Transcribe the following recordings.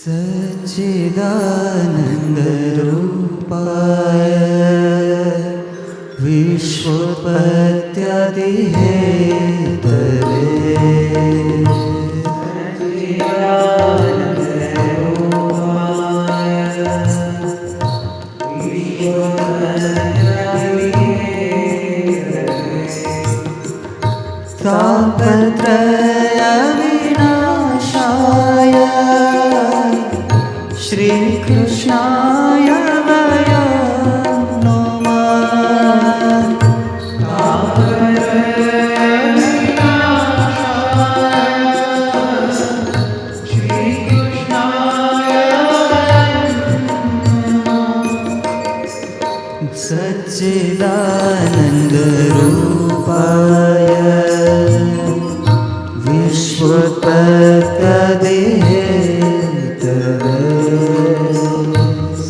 सच्चिदानन्दरूपाय विश्वोत्पत्त्यादिहेतवे तापत्रयविनाशाय श्रीकृष्णाय वयं नमः। सच्चिदानन्दरूपाय विश्वोत्पत्त्यादिहेतवे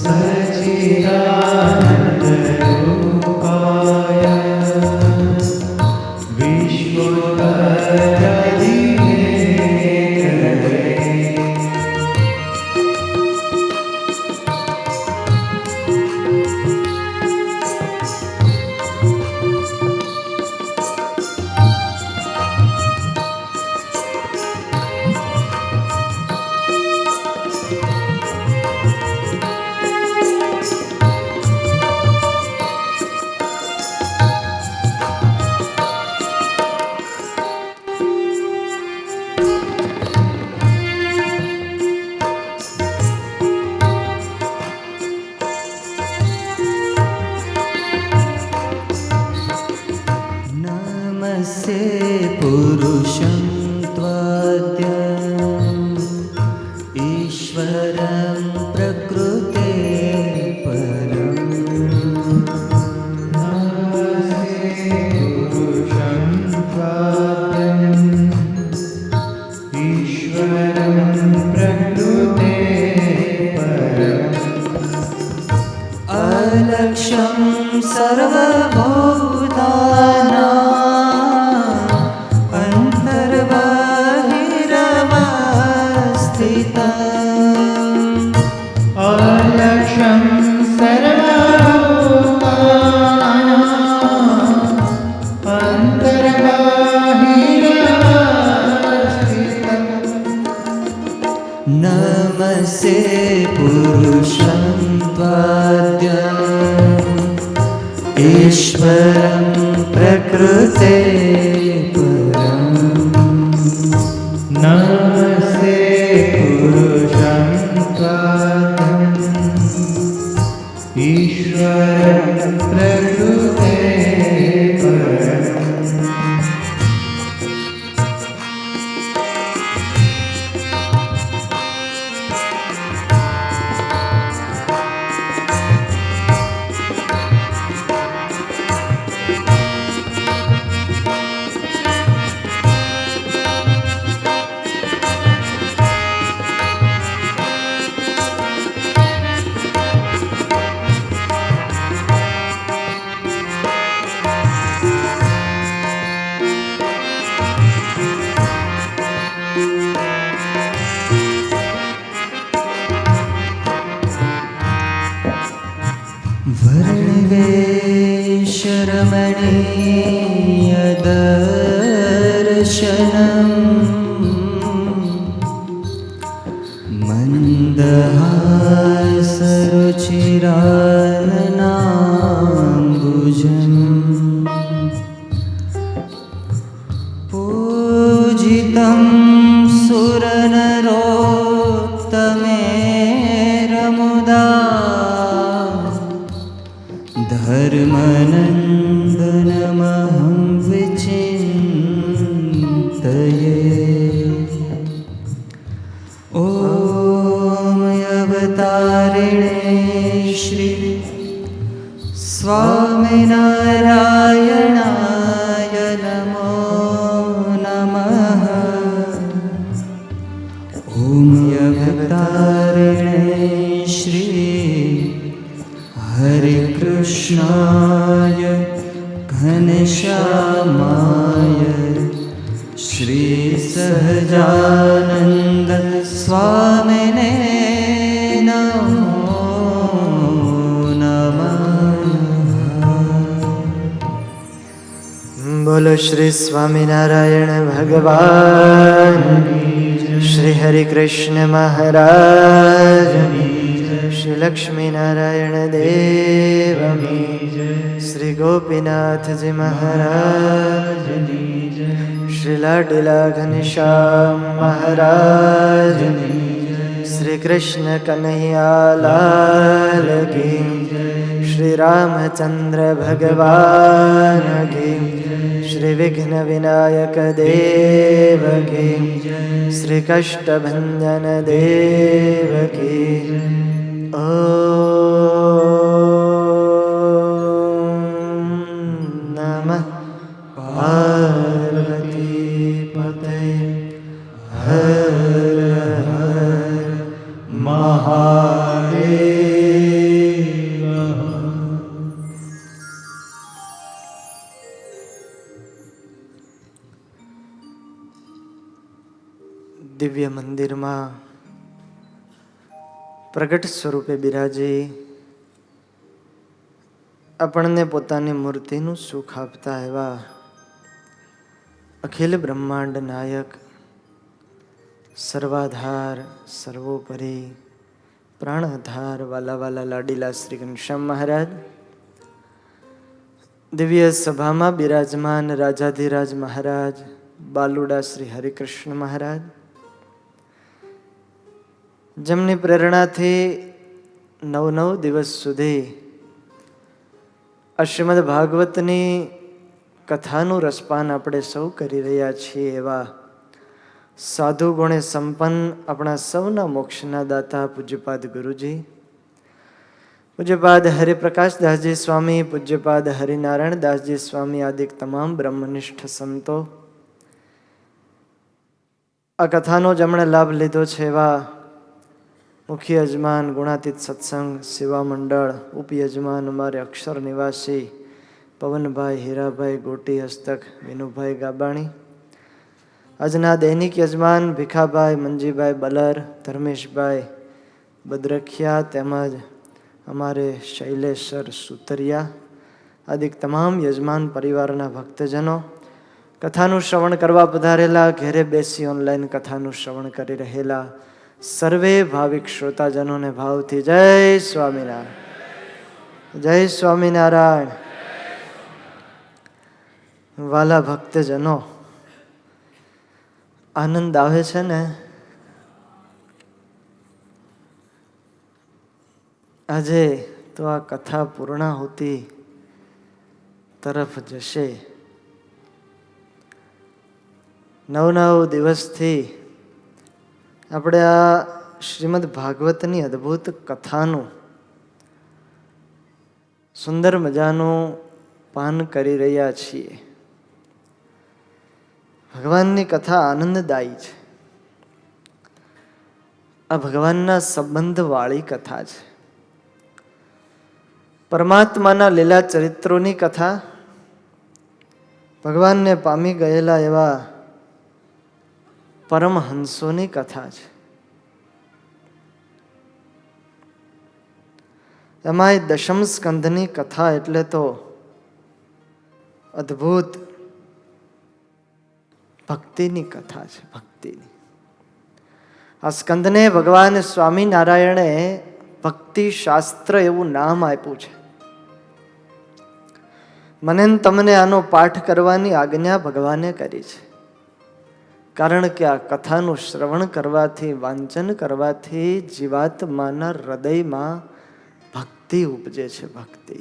सच्चिदानन्दरूपाय विश्वोत्पत्त्यादिहेतवे नमस्ते पुरुषं त्वाद्यम् ईश्वरं प्रकृते परम्। नमस्ते पुरुषं त्वाद्यम् ईश्वरं प्रकृते परम्। अलक्ष्यं सर्वभूतानां अन्तर्बहिरवस्थितम्। अलक्ष्यं सर्वभूतानाम् अन्तर्बहिरवस्थितम्। नमस्ते पुरुषं त्वाद्यम् ईश्वरं प्रकृते परम्। नमस्ते पुरुषं त्वाद्यम् ईश्वरं प्रकृते परम्। वर्णवेशरमणीयदर्शनम् मन्दहासरुचिराननाम्बुजम् पूजितं सुरनरोत्तमेरमुदा धर्मनन्दनमहं विचिन्तये। ॐ अवतारिणे श्री स्वामिनारायणाय नमो नमः। ॐ अवतारिणे श्री हरे कृष्णाय घनश्यामाय श्री सहजानंद स्वामिने બોલો શ્રી સ્વામિનારાયણ ભગવાન, શ્રી હરિ કૃષ્ણ મહારાજ, શ્રી લક્ષ્મીનારાયણ દેવ, શ્રી ગોપીનાથજી મહારાજ, શ્રી લાડીલા ઘનશ્યામ મહારાજ, શ્રી કૃષ્ણ કનૈયા લાલ કી, શ્રી રામચંદ્ર ભગવાન કી, શ્રી વિઘ્ન વિનાયક દેવ કી, શ્રી કષ્ટભંજન દેવ કી. ઓમ નમઃ પાર્વતી પતય. હર હર મહાદેવ. દિવ્ય મંદિરમાં પ્રગટ સ્વરૂપે બિરાજી આપણને પોતાની મૂર્તિનું સુખ આપતા એવા અખિલ બ્રહ્માંડ નાયક, સર્વાધાર, સર્વોપરી, પ્રાણાધાર વાલા વાલા લાડીલા શ્રી ઘનશ્યામ મહારાજ, દિવ્ય સભામાં બિરાજમાન રાજાધિરાજ મહારાજ બાલુડા શ્રી હરિકૃષ્ણ મહારાજ, જેમની પ્રેરણાથી 9 દિવસ સુધી શ્રીમદ ભાગવતની કથાનું રસપાન આપણે સૌ કરી રહ્યા છીએ એવા સાધુ ગુણે સંપન્ન આપણા સૌના મોક્ષના દાતા પૂજ્યપાદ ગુરુજી, પૂજ્યપાદ હરિપ્રકાશદાસજી સ્વામી, પૂજ્યપાદ હરિનારાયણ દાસજી સ્વામી આદિ તમામ બ્રહ્મનિષ્ઠ સંતો, આ કથાનો જેમણે લાભ લીધો છે એવા મુખ્ય યજમાન ગુણાતીત સત્સંગ સેવા મંડળ, ઉપયજમાન અમારે અક્ષર નિવાસી પવનભાઈ, હીરાભાઈ ગોટી હસ્તક, વિનુભાઈ ગાબાણી, આજના દૈનિક યજમાન ભીખાભાઈ, મંજીભાઈ બલર, ધર્મેશભાઈ બદ્રખિયા, તેમજ અમારે શૈલેષર સુતરિયા આદિ તમામ યજમાન પરિવારના ભક્તજનો, કથાનું શ્રવણ કરવા પધારેલા, ઘેરે બેસી ઓનલાઈન કથાનું શ્રવણ કરી રહેલા સર્વે ભાવિક શ્રોતાજનોને ભાવથી જય સ્વામિનારાયણ, જય સ્વામિનારાયણ. વાલા ભક્તજનો, આનંદ આવે છે ને? આજે તો આ કથા પૂર્ણાહુતિ તરફ જશે. 9 દિવસથી આપણે આ શ્રીમદ ભાગવતની અદ્ભુત કથાનું સુંદર મજાનું પાન કરી રહ્યા છીએ. ભગવાનની કથા આનંદદાયી છે. આ ભગવાનના સંબંધવાળી કથા છે. પરમાત્માના લીલા ચરિત્રોની કથા, ભગવાનને પામી ગયેલા એવા પરમહંસોની કથા છે. એમાંય દશમ સ્કંધની કથા એટલે તો અદ્ભુત ભક્તિની કથા છે. ભક્તિની આ સ્કંદને ભગવાન સ્વામિનારાયણે ભક્તિ શાસ્ત્ર એવું નામ આપ્યું છે. મને તમને આનો પાઠ કરવાની આજ્ઞા ભગવાને કરી છે. કારણ કે આ કથાનું શ્રવણ કરવાથી, વાંચન કરવાથી જીવાત્માના હૃદયમાં ભક્તિ ઉપજે છે. ભક્તિ,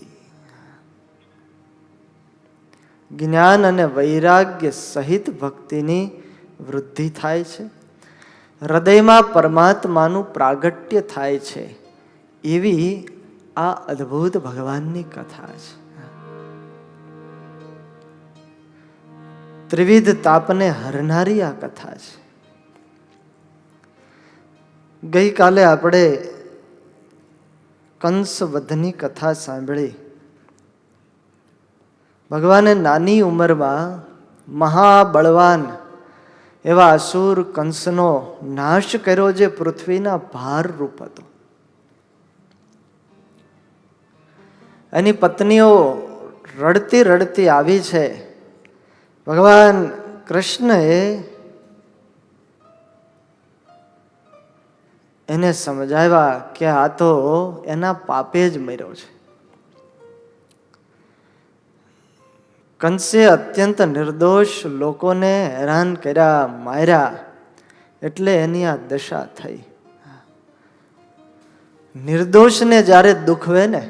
જ્ઞાન અને વૈરાગ્ય સહિત ભક્તિની વૃદ્ધિ થાય છે. હૃદયમાં પરમાત્માનું પ્રાગટ્ય થાય છે. એવી આ અદ્ભુત ભગવાનની કથા છે. ત્રિવિધ તાપને હરનારી આ કથા છે. ગઈકાલે આપણે કંસવધની કથા સાંભળી. ભગવાને નાની ઉંમરમાં મહાબળવાન એવા અસુર કંસનો નાશ કર્યો, જે પૃથ્વીના ભાર રૂપ હતો. એની પત્નીઓ રડતી રડતી આવી છે ભગવાન કૃષ્ણએ એને સમજાવ્યા કે આ તો એના પાપે જ મર્યો છે. કંસે અત્યંત નિર્દોષ લોકોને હેરાન કર્યા, માર્યા, એટલે એની આ દશા થઈ. નિર્દોષને જ્યારે દુખવે ને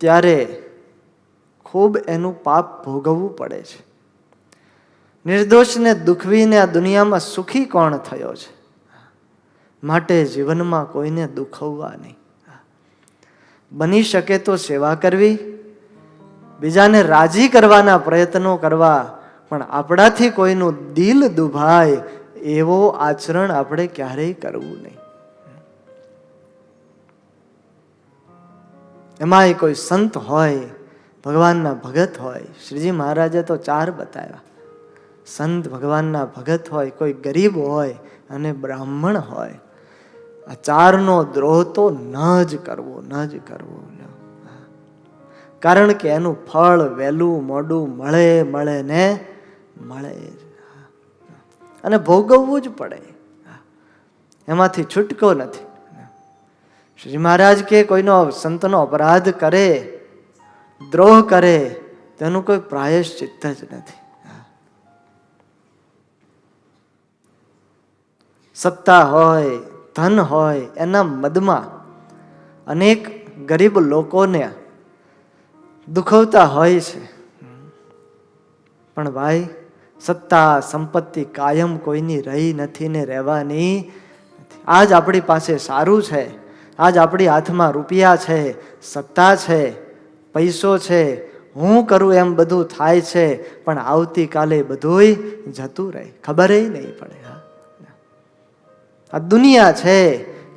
ત્યારે ખૂબ એનું પાપ ભોગવવું પડે છે. નિર્દોષને દુખવીને આ દુનિયામાં સુખી કોણ થયો છે? માટે જીવનમાં કોઈને દુખવવા નહીં. બની શકે તો સેવા કરવી, બીજાને રાજી કરવાના પ્રયત્નો કરવા, પણ આપણાથી કોઈનું દિલ દુભાય એવો આચરણ આપણે ક્યારેય કરવું નહીં. એમાંય કોઈ સંત હોય, ભગવાનના ભગત હોય, શ્રીજી મહારાજે તો 4 બતાવ્યા. સંત ભગવાનના ભગત હોય, કોઈ ગરીબ હોય અને બ્રાહ્મણ હોય. આ 4નો દ્રોહ તો ન જ કરવો, ન જ કરવો. કારણ કે એનું ફળ વહેલું મોડું મળે ને મળે જ, અને ભોગવવું જ પડે. એમાંથી છૂટકો નથી. શ્રી મહારાજ કે કોઈનો સંતનો અપરાધ કરે, દ્રોહ કરે, તેનું કોઈ પ્રાયશ્ચિત્ત જ નથી. સત્તા હોય, ધન હોય, એના મદમાં અનેક ગરીબ લોકોને દુખવતા હોય છે. પણ ભાઈ, સત્તા સંપત્તિ કાયમ કોઈની રહી નથી ને રહેવાની. આજ આપણી પાસે સારું છે, આજ આપણી હાથમાં રૂપિયા છે, સત્તા છે, પૈસો છે, હું કરું એમ બધું થાય છે, પણ આવતીકાલે બધુંય જતું રહે, ખબર નહીં પડે. આ દુનિયા છે,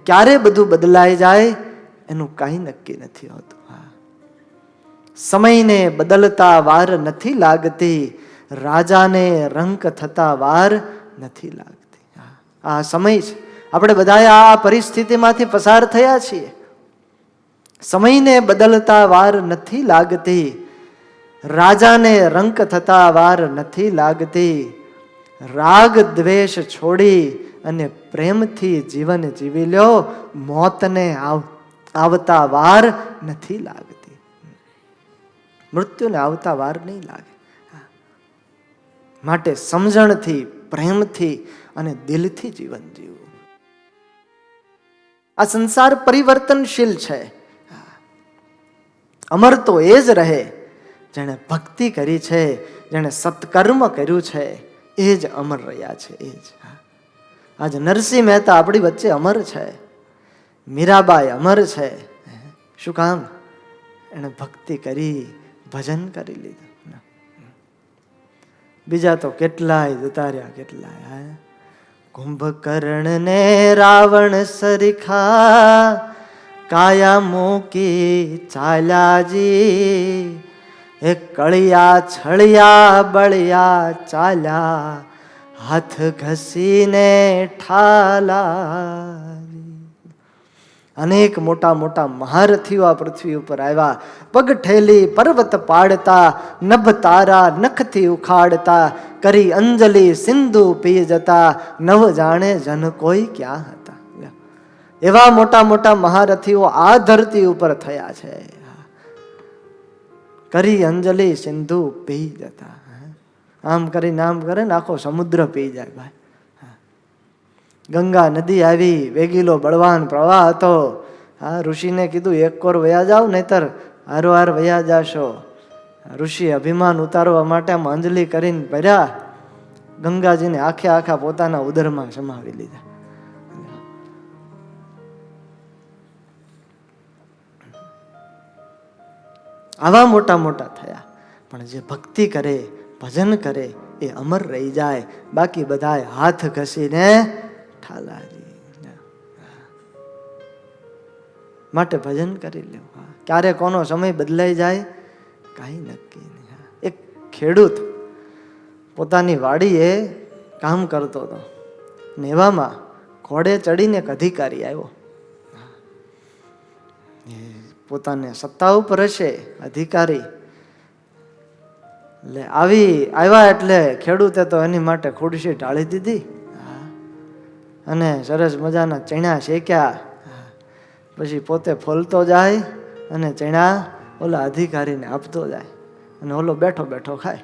ક્યારે બધું બદલાઈ જાય એનું કાંઈ નક્કી નથી હોતું. સમયને બદલતા વાર નથી લાગતી, રાજાને રંક થતા વાર નથી લાગતી. આ સમય છે, આપણે બધા આ પરિસ્થિતિમાંથી પસાર થયા છીએ. સમયને બદલતા વાર નથી લાગતી, રાજાને રંક થતા વાર નથી લાગતી. રાગ દ્વેષ છોડી અને પ્રેમથી જીવન જીવી લ્યો, મોતને આવતા વાર નથી લાગતી. મૃત્યુને આવતા વાર નહીં લાગે. માટે સમજણથી, પ્રેમથી અને દિલથી જીવન જીવવું. આ સંસાર પરિવર્તનશીલ છે. અમર તો એ જ રહે જેણે ભક્તિ કરી છે, જેણે સત્કર્મ કર્યું છે, એ જ અમર રહ્યા છે. એ જ આજ નરસિંહ મહેતા આપણી વચ્ચે અમર છે, મીરાબાઈ અમર છે. શું કામ? એણે ભક્તિ કરી, ભજન કરી લીધું. બીજા તો કેટલાય જતા રહ્યા, કેટલાય. કુંભકર્ણ ને રાવણ સરીખા કાયા મૂકી ચાલ્યાજી, એ કળિયા છળિયા બળિયા ચાલ્યા, હાથ ઘસીને ઠાલા. અનેક મોટા મોટા મહારથીઓ આ પૃથ્વી ઉપર આવ્યા, પગ ઠેલી પર્વત પાડતા, નભ તારા નખથી ઉખાડતા, કરી અંજલિ સિંધુ પી જતા, નવ જાણે જન કોઈ ક્યાં હતા. એવા મોટા મોટા મહારથીઓ આ ધરતી ઉપર થયા છે. કરી અંજલિ સિંધુ પી જતા. આમ કરીને આમ કરે ને આખો સમુદ્ર પી જાય ભાઈ. ગંગા નદી આવી, વેગીલો બળવાન પ્રવાહ હતો. હા, ઋષિને કીધું એક કોર વયા જાવ, નહીતર હારોહાર વયા જાશો. ઋષિ અભિમાન ઉતારવા માટે આમ અંજલિ કરીને ભર્યા, ગંગાજીને આખે આખા પોતાના ઉદરમાં સમાવી લીધા. આવા મોટા મોટા થયા. પણ જે ભક્તિ કરે, ભજન કરે, એ અમર રહી જાય. બાકી બધાએ હાથ ઘસીને ઠાલાજી. માટે ભજન કરી લેવું. ક્યારે કોનો સમય બદલાઈ જાય કાંઈ નક્કી નહીં. એક ખેડૂત પોતાની વાડીએ કામ કરતો હતો ને એવામાં ઘોડે ચડીને એક અધિકારી આવ્યો. પોતાને સત્તા ઉપર હશે અધિકારી, આવ્યા એટલે ખેડૂતે તો એની માટે ખુરશી ઢાળી દીધી અને સરસ મજાના ચણા શેક્યા. પછી પોતે ફોલતો જાય અને ચણા ઓલા અધિકારીને આપતો જાય અને ઓલો બેઠો બેઠો ખાય.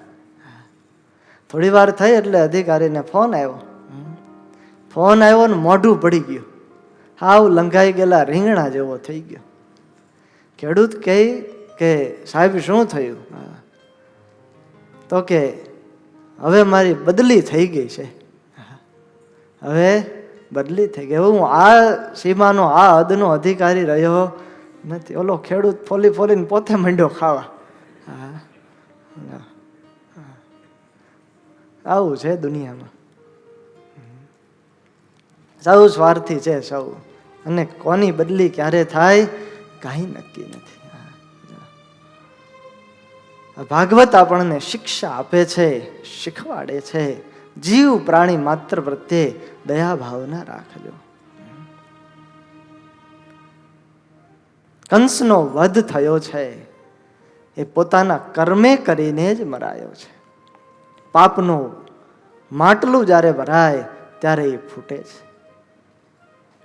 થોડી વાર થઈ એટલે અધિકારીને ફોન આવ્યો ને મોઢું પડી ગયું, હાવ લંઘાઈ ગયેલા રીંગણા જેવો થઈ ગયો. ખેડૂત કહે કે સાહેબ શું થયું? તો કે હવે મારી બદલી થઈ ગઈ છે, હવે બદલી થઈ ગઈ, હું આ સીમાનો આ હદનો અધિકારી રહ્યો નથી. ઓલો ખેડૂત ફોલી ફોલીને પોતે માંડ્યો ખાવા. આવું છે દુનિયામાં. સૌ સ્વાર્થી છે સૌ, અને કોની બદલી ક્યારે થાય કાંઈ નક્કી નથી. ભાગવત આપણને શિક્ષા આપે છે, શીખવાડે છે, જીવ પ્રાણી માત્ર પ્રત્યે દયા ભાવના રાખજો. કંસનો વધ થયો છે એ પોતાના કર્મે કરીને જ મરાયો છે. પાપનું માટલું જ્યારે ભરાય ત્યારે એ ફૂટે છે.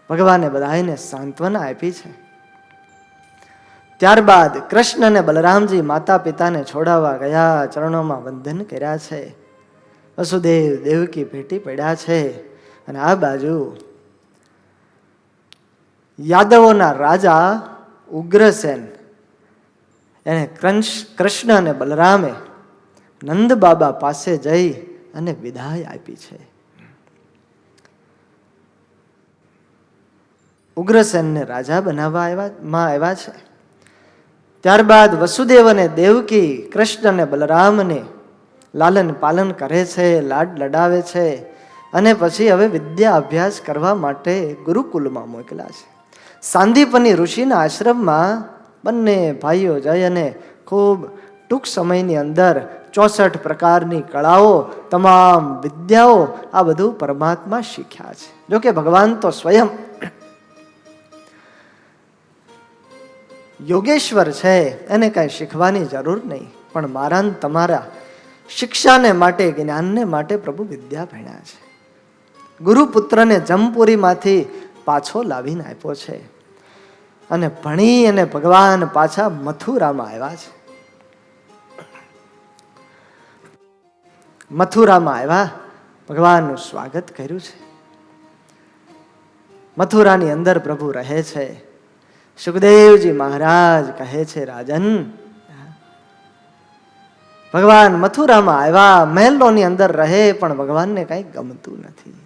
ભગવાને બધાને સાંત્વના આપી છે. ત્યારબાદ કૃષ્ણ અને બલરામજી માતા પિતાને છોડાવવા ગયા, ચરણોમાં વંદન કર્યા છે. વસુદેવ દેવકી ભેટી પડ્યા છે. અને આ બાજુ યાદવોના રાજા ઉગ્રસેન એને કૃષ્ણ અને બલરામે નંદ બાબા પાસે જઈ અને વિદાય આપી છે. ઉગ્રસેનને રાજા બનાવવા આવ્યા છે. ત્યારબાદ વસુદેવ અને દેવકી કૃષ્ણ અને બલરામને લાલન પાલન કરે છે, લાડ લડાવે છે, અને પછી હવે વિદ્યા અભ્યાસ કરવા માટે ગુરુકુલમાં મોકલ્યા છે. સાંદીપની ઋષિના આશ્રમમાં બંને ભાઈઓ જઈ અને ખૂબ ટૂંક સમયની અંદર 64 પ્રકારની કળાઓ, તમામ વિદ્યાઓ, આ બધું પરમાત્મા શીખ્યા છે. જોકે ભગવાન તો સ્વયં યોગેશ્વર છે, એને કાંઈ શીખવાની જરૂર નહીં, પણ મારા તમારા શિક્ષાને માટે, જ્ઞાનને માટે પ્રભુ વિદ્યા ભણ્યા છે. ગુરુપુત્રને જમપુરીમાંથી પાછો લાવીને આપ્યો છે, અને ભણી અને ભગવાન પાછા મથુરામાં આવ્યા છે. મથુરામાં આવ્યા, ભગવાનનું સ્વાગત કર્યું છે. મથુરાની અંદર પ્રભુ રહે છે. સુખદેવજી મહારાજ કહે છે, રાજન, ભગવાન મથુરામાં આવ્યા, મહેલોની અંદર રહે, પણ ભગવાનને કંઈ ગમતું નથી.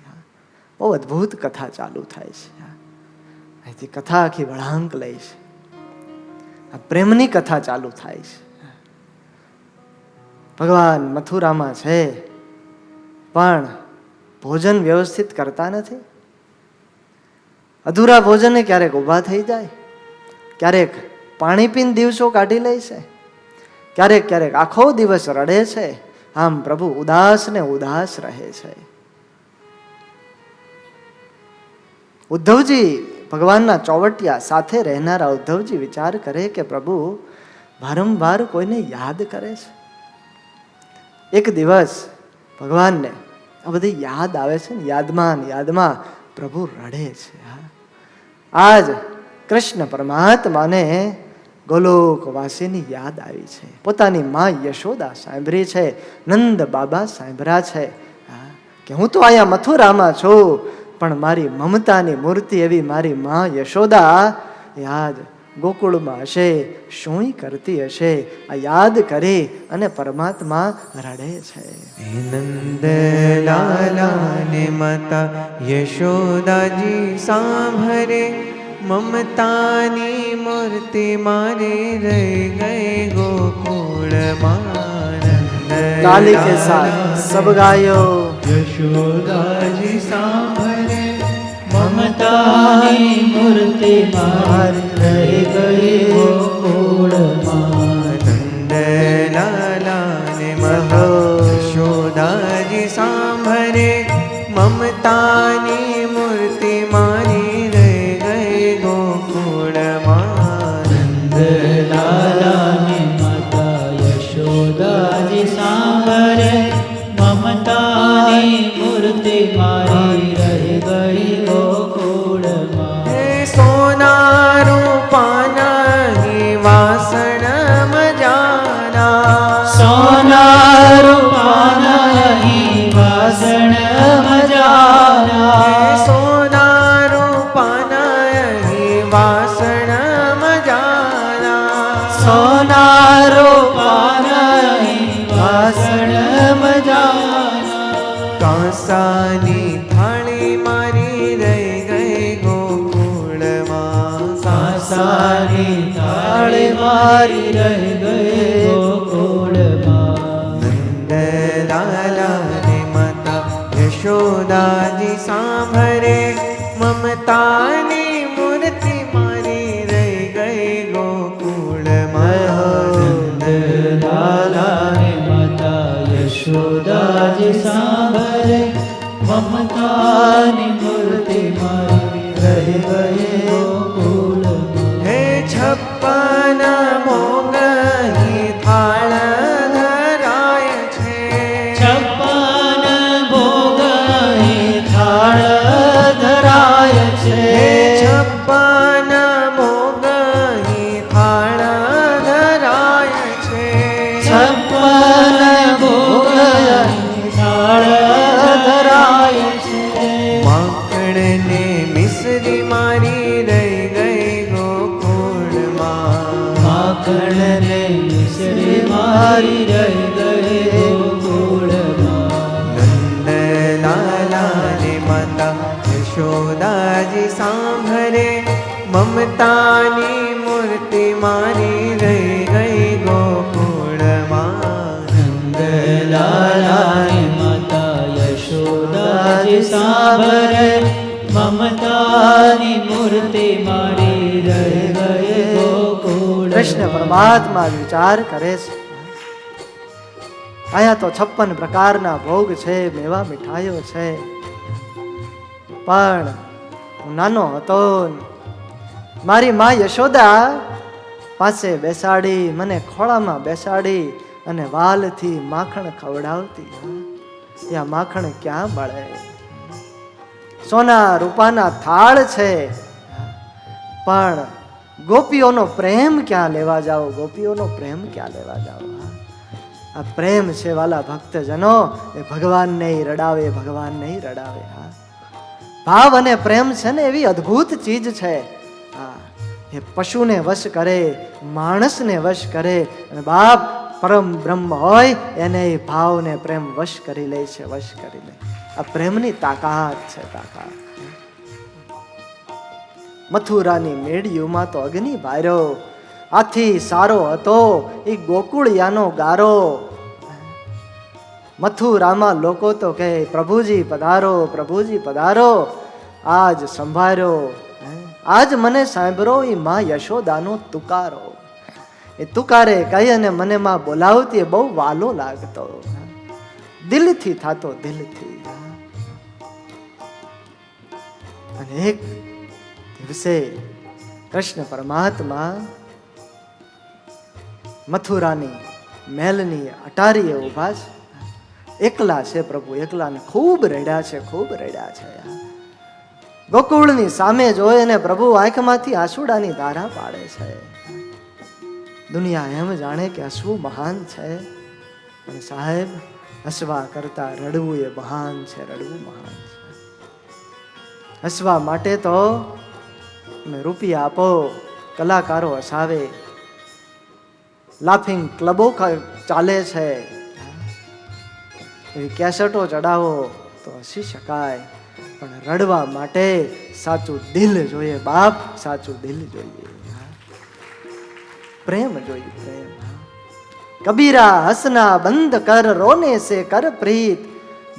બહુ અદ્ભુત કથા ચાલુ થાય છે. અહીંથી કથા આખી વળાંક લે છે. આ પ્રેમની કથા ચાલુ થાય છે. ભગવાન મથુરામાં છે, પણ ભોજન વ્યવસ્થિત કરતા નથી. અધૂરા ભોજને ક્યારેક ઊભા થઈ જાય, ક્યારેક પાણી પીને દિવસો કાઢી લે છે, ક્યારેક ક્યારેક આખો દિવસ રડે છે. આમ પ્રભુ ઉદાસ ને ઉદાસ રહે છે. ઉદ્ધવજી, ભગવાનના ચોવટિયા સાથે રહેનારા ઉદ્ધવજી વિચાર કરે કે પ્રભુ વારંવાર કોઈને યાદ કરે છે. એક દિવસ ભગવાનને આ બધી યાદ આવે છે ને, યાદમાં પ્રભુ રડે છે. આજ કૃષ્ણ પરમાત્માને ગોલોકવાસીની યાદ આવી છે. પોતાની માં યશોદા સાંભળી છે, નંદ બાબા સાંભળ્યા છે કે હું તો અહીંયા મથુરામાં છું, પણ મારી મમતાની મૂર્તિ એવી મારી માં યશોદા યાદ ગોકુળમાં હશે, શું કરતી હશે? આ યાદ કરી અને પરમાત્મા રડે છે. નંદ લાલાને માતા યશોદાજી સાંભરે, મમતાની મૂર્તિ મારે રહી ગઈ ગોકુળમાં. તાલી કે સાથ સબ ગાયો. યશોદાજી સાંભરે, મમતાની મૂર્તિ મારી રહી ગઈ ગોકુળમાં. નંદ લાલાને માતા યશોદાજી સાંભરે, મમતાની મૂર્તિ મારી રહી ગઈ ગોકુળમાં. નંદ લાલાને માતા યશોદાજી સાંભરે, સોના રૂપાના હી વાસણ મજાના સોના રૂપાના હી વાસણ મજાના સોના રૂપાના હી વાસણ મજાના સોના રૂપાના હી વાસણ મજાના કાંસાની થાળી મારી રહી ગઈ ગોકુળમાં કાંસાની થાળી મારી રહી ગઈ ગોકુળમાં નંદલાલાને માતા યશોદાજી સાંભળે મમતાની મૂર્તિ મારી રહી ગઈ ગોકુળમાં લાલાને માતા યશોદાજી સાંભળે મમતાની મૂર્તિ મારી રહી ગઈ ગોકુળમાં હે છપ્પન મોગની થાળ ધરાય છે છપ્પન ભોગની થાળ ધરાય છે હે છપ્પન મોગની થાળ ધરાય છે છપ્પન ભોગની થાળ ધરાય છે માખણને મિશ્રી મારી રહી ગઈ ગોકુળમાં માખણને મિશ્રી મારી રહી ગઈ ગોકુળમાં નંદલાલાને માતા યશોદાજી સાંભળે મમતાની મૂર્તિ મારી રહી ગઈ ગોકુળમાં નંદલાલાની માતા યશોદાજી સાંભળે મમતાની મૂર્તિ મારી રહી ગઈ ગોકુળ કૃષ્ણ પરમાત્મા વિચાર કરે છે અહીંયા તો 56 પ્રકારના ભોગ છે, મેવા મીઠાઈઓ છે, પણ હું નાનો હતો મારી માં યશોદા પાસે બેસાડી મને ખોળામાં બેસાડી અને વાલથી માખણ ખવડાવતી. આ માખણ ક્યાં મળે? સોના રૂપાના થાળ છે, પણ ગોપીઓનો પ્રેમ ક્યાં લેવા જાઓ? ગોપીઓનો પ્રેમ ક્યાં લેવા જાઓ? આ પ્રેમ છે વાલા ભક્તજનો, એ ભગવાન નહીં રડાવે, ભગવાન નહીં રડાવે. ભાવ અને પ્રેમ છે ને એવી અદ્ભુત ચીજ છે. એ પશુને વશ કરે, માણસને વશ કરે, અને બાપ પરમ બ્રહ્મ હોય એને ભાવ ને પ્રેમ વશ કરી લે છે, વશ કરી લે. આ પ્રેમની તાકાત છે, તાકાત. મથુરાની મેળીઓમાં તો અગ્નિ ભાર્યો, આથી સારો હતો એ ગોકુળિયાનો ગારો. મથુરામાં લોકો તો કહે પ્રભુજી પધારો, પ્રભુજી પધારો. આજ સંભાળ્યો, આજ મને સાંભળો એ માં યશોદાનો તુકારો. એ તુકારે કહી અને મને માં બોલાવતી, બહુ વાલો લાગતો, દિલથી થાતો, દિલથી. અને એક દિવસે કૃષ્ણ પરમાત્મા મથુરાની મહેલની અટારીએ ઊભા છે, એકલા છે પ્રભુ, એકલા, ને ખૂબ રડ્યા છે, ખૂબ રડ્યા છે. ગોકુળની સામે જોઈ અને પ્રભુ આંખમાંથી આંસુડાની ધારા પાડે છે. દુનિયા એમ જાણે કે હસવું મહાન છે, પણ સાહેબ હસવા કરતા રડવું એ મહાન છે, રડવું મહાન છે. હસવા માટે તો તમે રૂપિયા આપો, કલાકારો હસાવે, લાફિંગ ક્લબો ચાલે છે, એવી કેસેટો ચડાવો તો હસી શકાય, પણ રડવા માટે સાચું દિલ જોઈએ બાપ, સાચું દિલ જોઈએ, પ્રેમ જોઈએ, પ્રેમ. કબીરા હસના બંધ કર, રોને સે કર પ્રીત,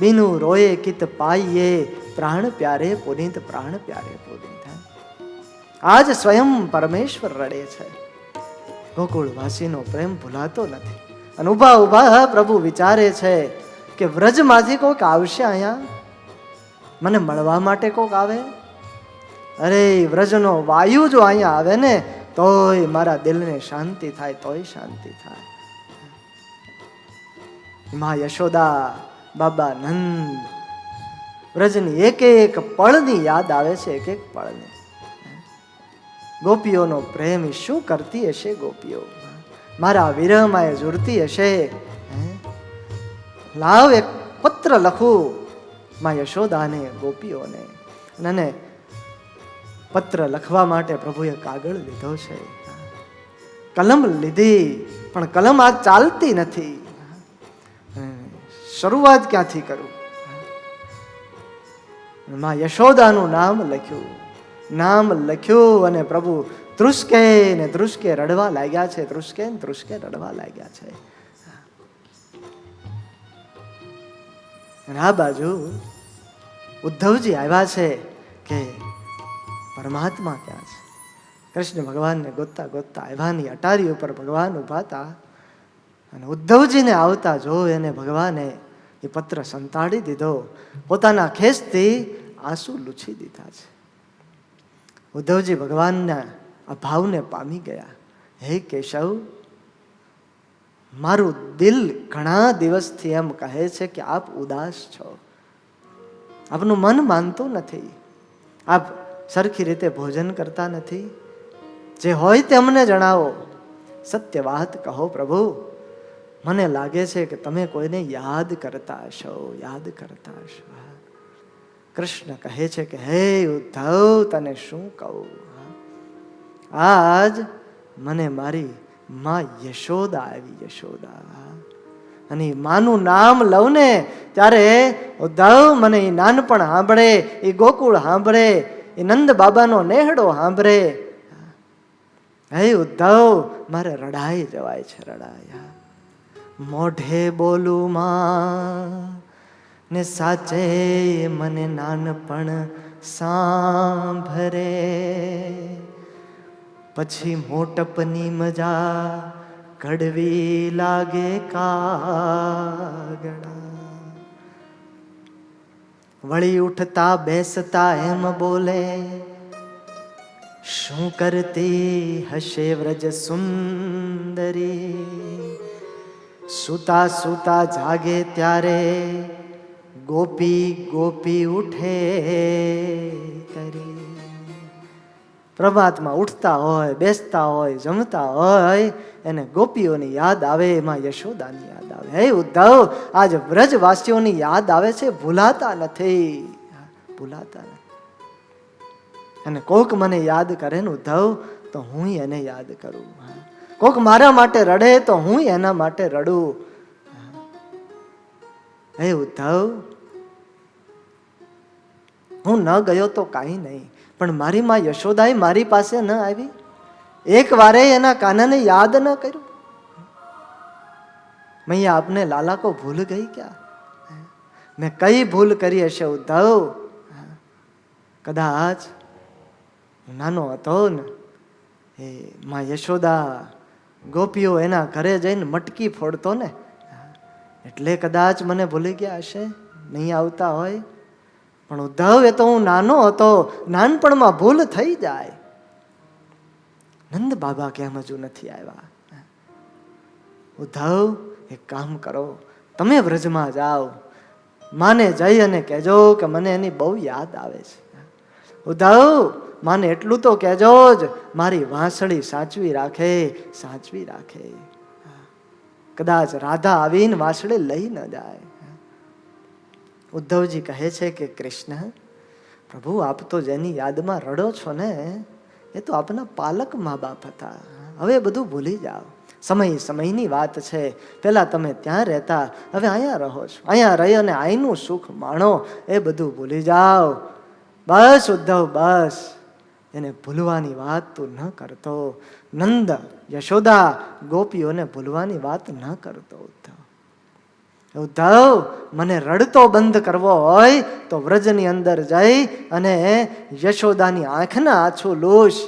બીનું રોએ કિત પાઈએ, પ્રાણ પ્યારે પુનિત, પ્રાણ પ્યારે પુનિત. આજ સ્વયં પરમેશ્વર રડે છે, ગોકુળવાસીનો પ્રેમ ભૂલાતો નથી. અને ઉભા ઉભા પ્રભુ વિચારે છે કે વ્રજમાંથી કોઈક આવશે અહીંયા, મને મળવા માટે કોઈક આવે. અરે વ્રજનો વાયુ જો અહીંયા આવે ને તોય મારા દિલને શાંતિ થાય, તોય શાંતિ થાય. માં યશોદા, બાબા નંદ, વ્રજની એક એક પળની યાદ આવે છે, એક એક પળની. ગોપીઓનો પ્રેમ શું કરતી હશે ગોપીઓ, મારા વિરહમાં એ ઝૂરતી હશે. લાવ એક પત્ર લખું માં યશોદાને ગોપીઓને. અને પત્ર લખવા માટે પ્રભુએ કાગળ લીધો છે, કલમ લીધી, પણ કલમ આ ચાલતી નથી. શરૂઆત ક્યાંથી કરું? માં યશોદાનું નામ લખ્યું, નામ લખ્યું અને પ્રભુ ધ્રુસકે ને ધ્રુસકે રડવા લાગ્યા છે, ધ્રુસકે ને ધ્રુસકે રડવા લાગ્યા છે. અને આ બાજુ ઉદ્ધવજી આવ્યા છે કે પરમાત્મા ક્યાં છે? કૃષ્ણ ભગવાનને ગોતતા ગોતતા આવ્યાની અટારી ઉપર ભગવાન ઉભા હતા. અને ઉદ્ધવજીને આવતા જોઈ અને ભગવાને એ પત્ર સંતાડી દીધો, પોતાના ખેસથી આંસુ લૂછી દીધા છે. ઉદ્ધવજી ભગવાનના આ ભાવને પામી ગયા. હે કેશવ, મારું દિલ ઘણા દિવસથી એમ કહે છે કે આપ ઉદાસ છો, આપનું મન માનતું નથી, આપ સરખી રીતે ભોજન કરતા નથી. જે હોય તે અમને જણાવો, સત્ય વાત કહો પ્રભુ. મને લાગે છે કે તમે કોઈને યાદ કરતા હશો, યાદ કરતા હશો. કૃષ્ણ કહે છે કે હે ઉદ્ધવ, તને શું કહું, આજ મને મારી માં યશોદા આવી, યશોદા. અને માનું નામ લઉં ને ત્યારે ઉદ્ધવ મને એ નાનપણ સાંભળે, એ ગોકુળ સાંભળે, એ નંદ બાબાનો નેહડો સાંભળે. હે ઉદ્ધવ, મારે રડાઈ જવાય છે, રડાય. મોઢે બોલું માં ને સાચે મને નાનપણ સાંભરે, પછી મોટપની મજા કડવી લાગે કાગડા. વળી ઉઠતા બેસતા એમ બોલે, શું કરતી હશે વ્રજ સુંદરી. સુતા સુતા જાગે ત્યારે ગોપી ગોપી ઉઠે કરી. પ્રભાતમાં ઉઠતા હોય, બેસતા હોય, જમતા હોય, એને ગોપીઓની યાદ આવે, એમાં યશોદાની યાદ આવે. હે ઉદ્ધવ, આજ વ્રજવાસીઓની યાદ આવે છે, ભૂલાતા નથી, ભૂલાતા નથી. અને કોક મને યાદ કરે ને ઉદ્ધવ, તો હું એને યાદ કરું. કોક મારા માટે રડે તો હું એના માટે રડું. હે ઉદ્ધવ, હું ન ગયો તો કાંઈ નહીં, પણ મારી માં યશોદાએ મારી પાસે ન આવી, એક વારે એના કાનાને યાદ ન કર્યું. મૈયા આપને લાલા કો ભૂલ ગઈ ક્યાં? મેં કઈ ભૂલ કરી હશે ઉદ્ધવ? કદાચ નાનો હતો ને, એ માં યશોદા ગોપીઓ એના ઘરે જઈને મટકી ફોડતો ને, એટલે કદાચ મને ભૂલી ગયા હશે, નહીં આવતા હોય. પણ ઉદ્ધવ, એ તો હું નાનો હતો, નાનપણમાં ભૂલ થઈ જાય. નંદ બાબા કેમ હજુ નથી આવ્યા? ઉદ્ધવ, એક કામ કરો, તમે વ્રજમાં જાઓ, માને જઈ અને કહેજો કે મને એની બહુ યાદ આવે છે. ઉદ્ધવ, માને એટલું તો કહેજો જ, મારી વાંસળી સાચવી રાખે, સાચવી રાખે. કદાચ રાધા આવીને વાંસળી લઈ ન જાય. ઉદ્ધવજી કહે છે કે કૃષ્ણ પ્રભુ, આપ તો જેની યાદમાં રડો છો ને, એ તો આપના પાલક મા બાપ હતા. હવે બધું ભૂલી જાઓ, સમય સમયની વાત છે. પહેલા તમે ત્યાં રહેતા, હવે અહીંયા રહો છો, અહીંયા રહી અને અહીંનું સુખ માણો, એ બધું ભૂલી જાઓ. બસ ઉદ્ધવ, બસ. એને ભૂલવાની વાત તું ન કરતો. નંદ યશોદા ગોપીઓને ભૂલવાની વાત ન કરતો. ઉદ્ધવ, ઉદ્ધવ, મને રડતો બંધ કરવો હોય તો વ્રજની અંદર જઈ અને યશોદાની આંખના આંસુ લૂછ,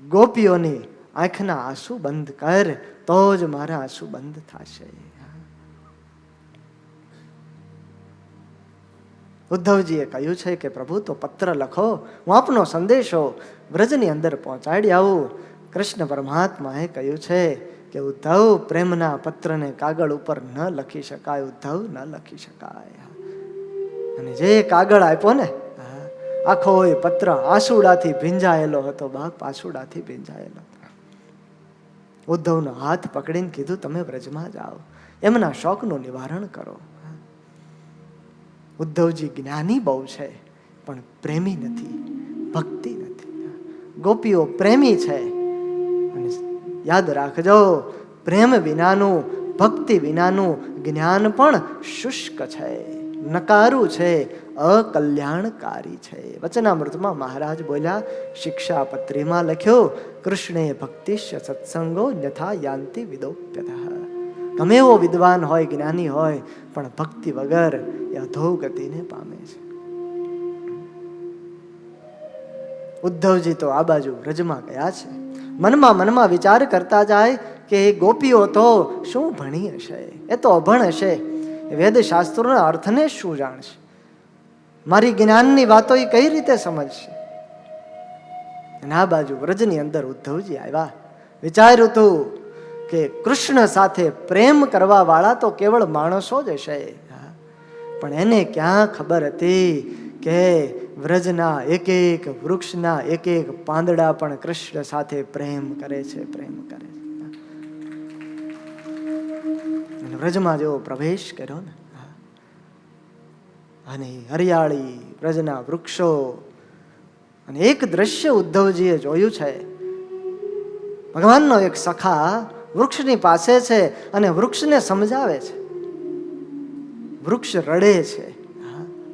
ગોપીઓની આંખના આંસુ બંધ કર, તો જ મારા આંસુ બંધ થશે. ઉદ્ધવજીએ કહ્યું છે કે પ્રભુ, તો પત્ર લખો, હું આપનો સંદેશો વ્રજની અંદર પહોંચાડી આવું. કૃષ્ણ પરમાત્માએ કહ્યું છે કે ઉદ્ધવ, પ્રેમના પત્રને કાગળ ઉપર ન લખી શકાય, ઉદ્ધવ, ન લખી શકાય. અને જે કાગળ આપ્યો ને, આખો એ પત્ર આંસુડાથી ભીંજાયેલો હતો. બાપ આંસુડાથી ભીંજાયેલો હતો. ઉદ્ધવનો હાથ પકડીને કીધું, તમે વ્રજમાં જાઓ, એમના શોકનું નિવારણ કરો. ઉદ્ધવજી જ્ઞાની બહુ છે, પણ પ્રેમી નથી, ભક્તિ નથી. ગોપીઓ પ્રેમી છે, અને યાદ રાખજો, પ્રેમ વિનાનું, ભક્તિ વિનાનું જ્ઞાન પણ શુષ્ક છે, નકારું છે, અકલ્યાણકારી છે. વચનામૃતમાં મહારાજ બોલ્યા, શિક્ષાપત્રીમાં લખ્યું, કૃષ્ણે ભક્તિશ્ય સત્સંગો યથા યાંતિ વિદોપ્યતઃ. ગમે એવો વિદ્વાન હોય, જ્ઞાની હોય, પણ ભક્તિ વગર એ અધોગતિને પામે છે. ઉદ્ધવજી તો આ બાજુ વ્રજમાં ગયા છે. મનમાં વિચાર કરતા જાય કે એ ગોપીઓ તો શું ભણી હશે, એ તો અભણ હશે, વેદ શાસ્ત્રોના અર્થને શું જાણશે, મારી જ્ઞાનની વાતો એ કઈ રીતે સમજશે. અને આ બાજુ વ્રજની અંદર ઉદ્ધવજી આવ્યા. વિચાર્યું હતું કે કૃષ્ણ સાથે પ્રેમ કરવા વાળા તો કેવળ માણસો જ હશે, પણ એને ક્યાં ખબર હતી કે વ્રજના એક એક વૃક્ષના એક એક પાંદડા પણ કૃષ્ણ સાથે પ્રેમ કરે છે, પ્રેમ કરે છે. અને વ્રજમાં જેવો પ્રવેશ કર્યો ને, અને હરિયાળી વ્રજના વૃક્ષો, અને એક દ્રશ્ય ઉદ્ધવજીએ જોયું છે. ભગવાનનો એક સખા વૃક્ષની પાસે છે અને વૃક્ષને સમજાવે છે. વૃક્ષ રડે છે,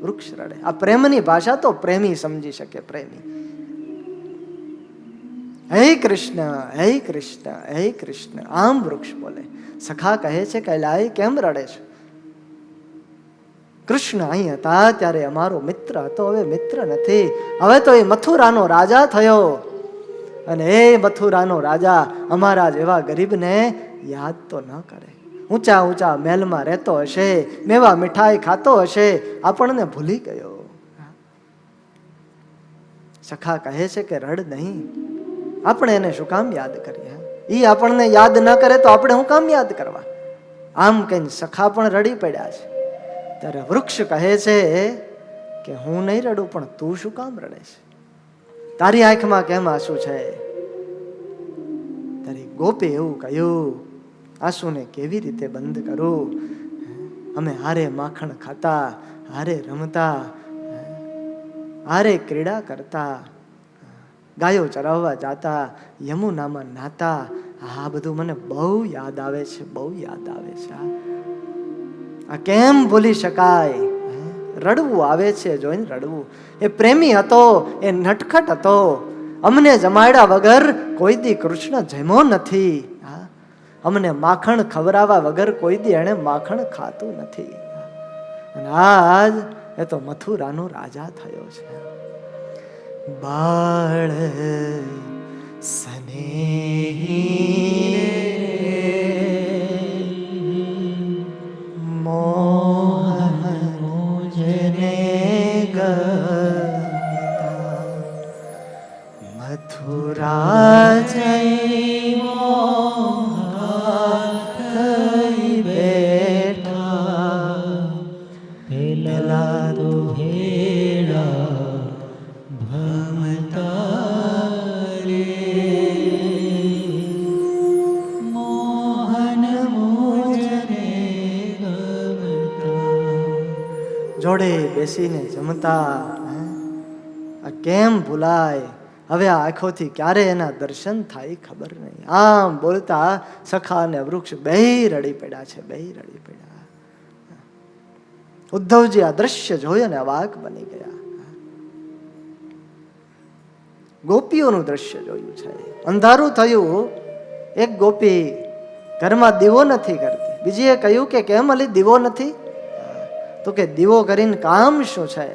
વૃક્ષ રડે. આ પ્રેમની ભાષા તો પ્રેમી સમજી શકે, પ્રેમી. હે કૃષ્ણ, હે કૃષ્ણ, હે કૃષ્ણ, આમ વૃક્ષ બોલે. સખા કહે છે, કૈલાય કેમ રડે છે? કૃષ્ણ અહીં હતા ત્યારે અમારો મિત્ર હતો, હવે મિત્ર નથી. હવે તો એ મથુરાનો રાજા થયો, અને એ મથુરાનો રાજા અમારા જેવા ગરીબને યાદ તો ન કરે. ઊંચા ઊંચા મહેલમાં રહેતો હશે, મેવા મીઠાઈ ખાતો હશે, આપણને ભૂલી ગયો. સખા કહે છે કે રડ નહીં, આપણે એને શું કામ યાદ કરીએ? ઈ આપણને યાદ ન કરે તો આપણે શું કામ યાદ કરવા? આમ કહીને સખા પણ રડી પડ્યા છે. ત્યારે વૃક્ષ કહે છે કે હું નહીં રડું, પણ તું શું કામ રડે છે? તારી આંખમાં કેમ આંસુ છે? તારી ગોપે એવું કહ્યું, આંસુને કેવી રીતે બંધ કરું? અમે હારે માખણ ખાતા, હારે રમતા, હારે ક્રીડા કરતા, ગાયો ચરાવવા જાતા, યમુનામાં નાતા. આ બધું મને બહુ યાદ આવે છે, બહુ યાદ આવે છે. આ કેમ ભૂલી શકાય? રડવું આવે છે, જોઈને રડવું. એ પ્રેમી હતો, એ નટખટ હતો. અમને જમાડ્યા વગર કોઈ દી કૃષ્ણ જમ્યો નથી. અમને માખણ ખવડાવવા વગર કોઈ દી એને માખણ ખાતું નથી. અને આજ એ તો મથુરાનો રાજા થયો છે. બાળ સનેહી મોહને ગતા મથુરા જઈ મોહી બેઠા પેલા તો ભેડા ભમતા રે મોહન મોજને જોડે બેસીને જમતા. આ કેમ ભૂલાય? હવે આ આંખોથી ક્યારે એના દર્શન થાય ખબર નહીં. આમ બોલતા સખા અને વૃક્ષ બેય રડી પડ્યા છે, બેય રડી પડ્યા. ઉદ્ધવજી આ દ્રશ્ય જોયું ને અવાક બની ગયા. ગોપીઓનું દ્રશ્ય જોયું છે. અંધારું થયું. એક ગોપી ઘરમાં દીવો નથી કરતી. બીજીએ કહ્યું કે કેમ અલી દીવો નથી? તો કે દીવો કરીને કામ શું છે?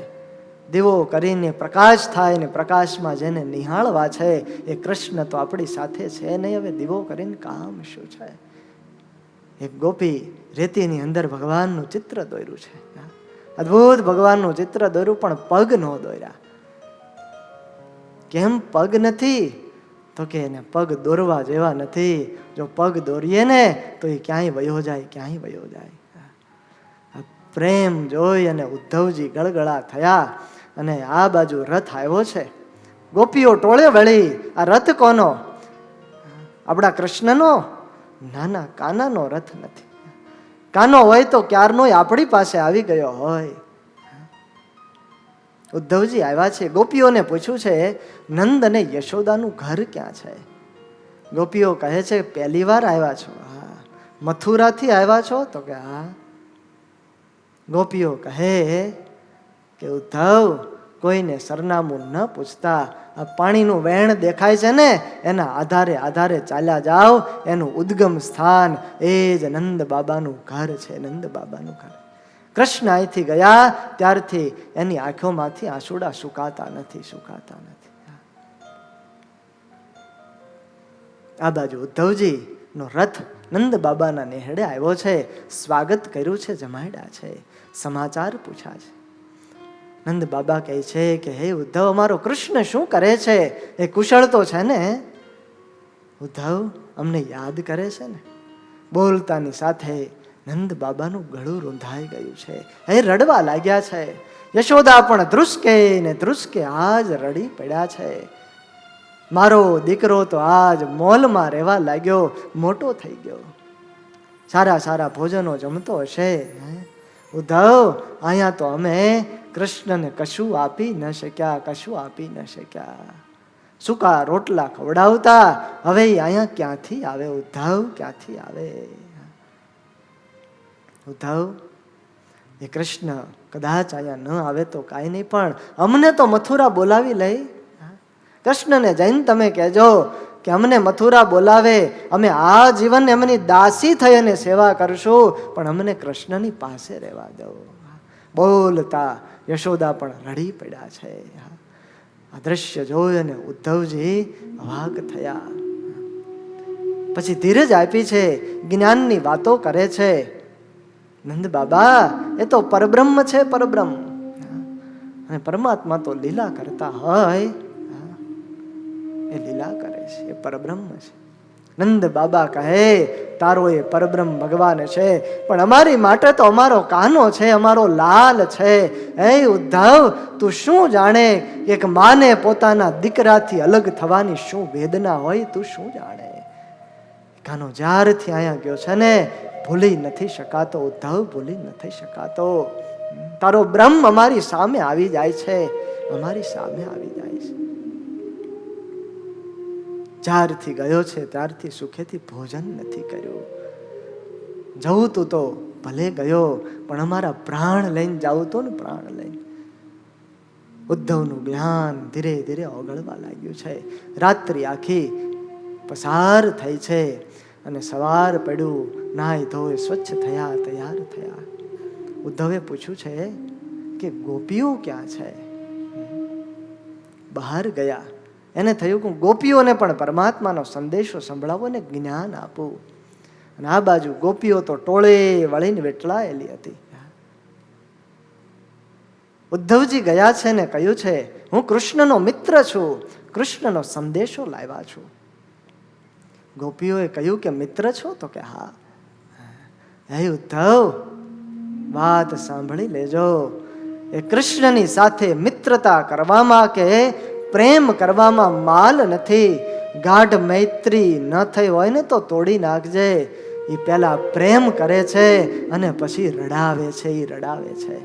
દીવો કરીને પ્રકાશ થાય ને પ્રકાશમાં જેને નિહાળવા છે એ કૃષ્ણ તો આપણી સાથે છે નહીં. હવે દીવો કરીને કામ શું છે? એક ગોપી રેતીની અંદર ભગવાનનું ચિત્ર દોર્યું છે. અદ્ભુત ભગવાનનું ચિત્ર દોર્યું, પણ પગ ન દોર્યા. કેમ પગ નથી? તો કે એને પગ દોરવા જેવા નથી. જો પગ દોરીએ ને તો એ ક્યાંય વયો જાય, ક્યાંય વયો જાય. પ્રેમ જોઈ અને ઉદ્ધવજી ગળગળા થયા. અને આ બાજુ રથ આવ્યો છે. ગોપીઓ ટોળે વળી. આ રથ કોનો? આપણા કૃષ્ણનો? નાના, કાનાનો રથ નથી. કાનો હોય તો ક્યારનો આપણી પાસે આવી ગયો હોય. ઉદ્ધવજી આવ્યા છે. ગોપીઓને પૂછ્યું છે, નંદ અને યશોદાનું ઘર ક્યાં છે? ગોપીઓ કહે છે, પહેલી વાર આવ્યા છો? હા. મથુરાથી આવ્યા છો? તો કે હા. ગોપીઓ કહે કે ઉદ્ધવ, કોઈને સરનામું ન પૂછતા આ પાણીનું વેણ દેખાય છે ને, એના આધારે આધારે ચાલ્યા જાઓ. એનું ઉદ્ગમ સ્થાન એ જ નંદ બાબાનું ઘર છે. નંદ બાબાનું ઘર. કૃષ્ણ અહીંથી ગયા ત્યારથી એની આંખોમાંથી આંસુડા સુકાતા નથી. આ બાજુ ઉદ્ધવજી નો રથ નંદ બાબાના નેહડે આવ્યો છે. સ્વાગત કર્યું છે, જમાડ્યા છે, સમાચાર પૂછ્યા છે. નંદ બાબા કહે છે કે હે ઉદ્ધવ, અમારો કૃષ્ણ શું કરે છે? એ કુશળ તો છે ને? ઉદ્ધવ અમને યાદ કરે છે ને? બોલતાની સાથે નંદ બાબાનું ગળું રૂંધાઈ ગયું છે. એ રડવા લાગ્યા છે. યશોદા પણ ધ્રુસકે ને ધ્રુસકે આજ રડી પડ્યા છે. મારો દીકરો તો આજ મોલમાં રહેવા લાગ્યો, મોટો થઈ ગયો, સારા સારા ભોજનો જમતો હશે. ઉદ્ધવ, અહીંયા તો અમે કૃષ્ણને કશું આપી ન શક્યા. સૂકા રોટલા ખવડાવતા, હવે અહીંયા ક્યાંથી આવે? ઉદ્ધવ ક્યાંથી આવે? ઉદ્ધવ, એ કૃષ્ણ કદાચ અહીંયા ન આવે તો કાંઈ નહીં, પણ અમને તો મથુરા બોલાવી લઈ. કૃષ્ણને જઈને તમે કહેજો કે અમને મથુરા બોલાવે, અમે આ જીવન એમની દાસી થઈ અને સેવા કરશું, પણ અમને કૃષ્ણની પાસે રહેવા દો. બોલતા યશોદા પણ રડી પડ્યા છે. આ દ્રશ્ય જોઈ અને ઉદ્ધવજી અવાક થયા. પછી ધીરજ આપી છે, જ્ઞાનની વાતો કરે છે. નંદ બાબા એ તો પરબ્રહ્મ છે, પરબ્રહ્મ. અને પરમાત્મા તો લીલા કરતા હોય, એ લીલા કરે છે, એ પરબ્રહ્મ છે. નંદ બાબા કહે, તારો એ પરબ્રહ્મ ભગવાન છે, પણ અમારી માટે તો અમારો કાનો છે, અમારો લાલ છે. હે ઉદ્ધવ, તું શું જાણે એક માને પોતાના દીકરાથી અલગ થવાની શું વેદના હોય? તું શું જાણે? કાનો જ્યારથી અહીંયા ગયો છે ને, ભૂલી નથી શકાતો. ઉદ્ધવ, ભૂલી નથી શકાતો. તારો બ્રહ્મ અમારી સામે આવી જાય છે, અમારી સામે આવી જાય છે. જ્યારથી ગયો છે ત્યારથી સુખેથી ભોજન નથી કર્યું. જવું તું તો ભલે ગયો, પણ અમારા પ્રાણ લઈને જાવું તો ને, પ્રાણ લઈને. ઉદ્ધવનું જ્ઞાન ધીરે ધીરે ઓગળવા લાગ્યું છે. રાત્રિ આખી પસાર થઈ છે અને સવાર પડ્યું, નાહી ધોઈ સ્વચ્છ થયા, તૈયાર થયા. ઉદ્ધવે પૂછ્યું છે કે ગોપીઓ ક્યાં છે? બહાર ગયા. એને થયું કે ગોપીઓને પણ પરમાત્માનો સંદેશો સંભળાવો ને જ્ઞાન આપું. અને આ બાજુ ગોપીઓ તો ટોળે વળીને વેટલાયેલી હતી. ઉદ્ધવજી ગયા છે ને કહ્યું છે, હું કૃષ્ણનો મિત્ર છું, કૃષ્ણનો સંદેશો લાવ્યા છું. ગોપીઓએ કહ્યું કે મિત્ર છો? તો કે હા. હે ઉદ્ધવ, વાત સાંભળી લેજો. એ કૃષ્ણની સાથે મિત્રતા કરવામાં કે પ્રેમ કરવામાં માલ નથી. ગાઢ મૈત્રી ન થઈ હોય ને તો તોડી નાખજે. એ પહેલા પ્રેમ કરે છે અને પછી રડાવે છે. એ રડાવે છે.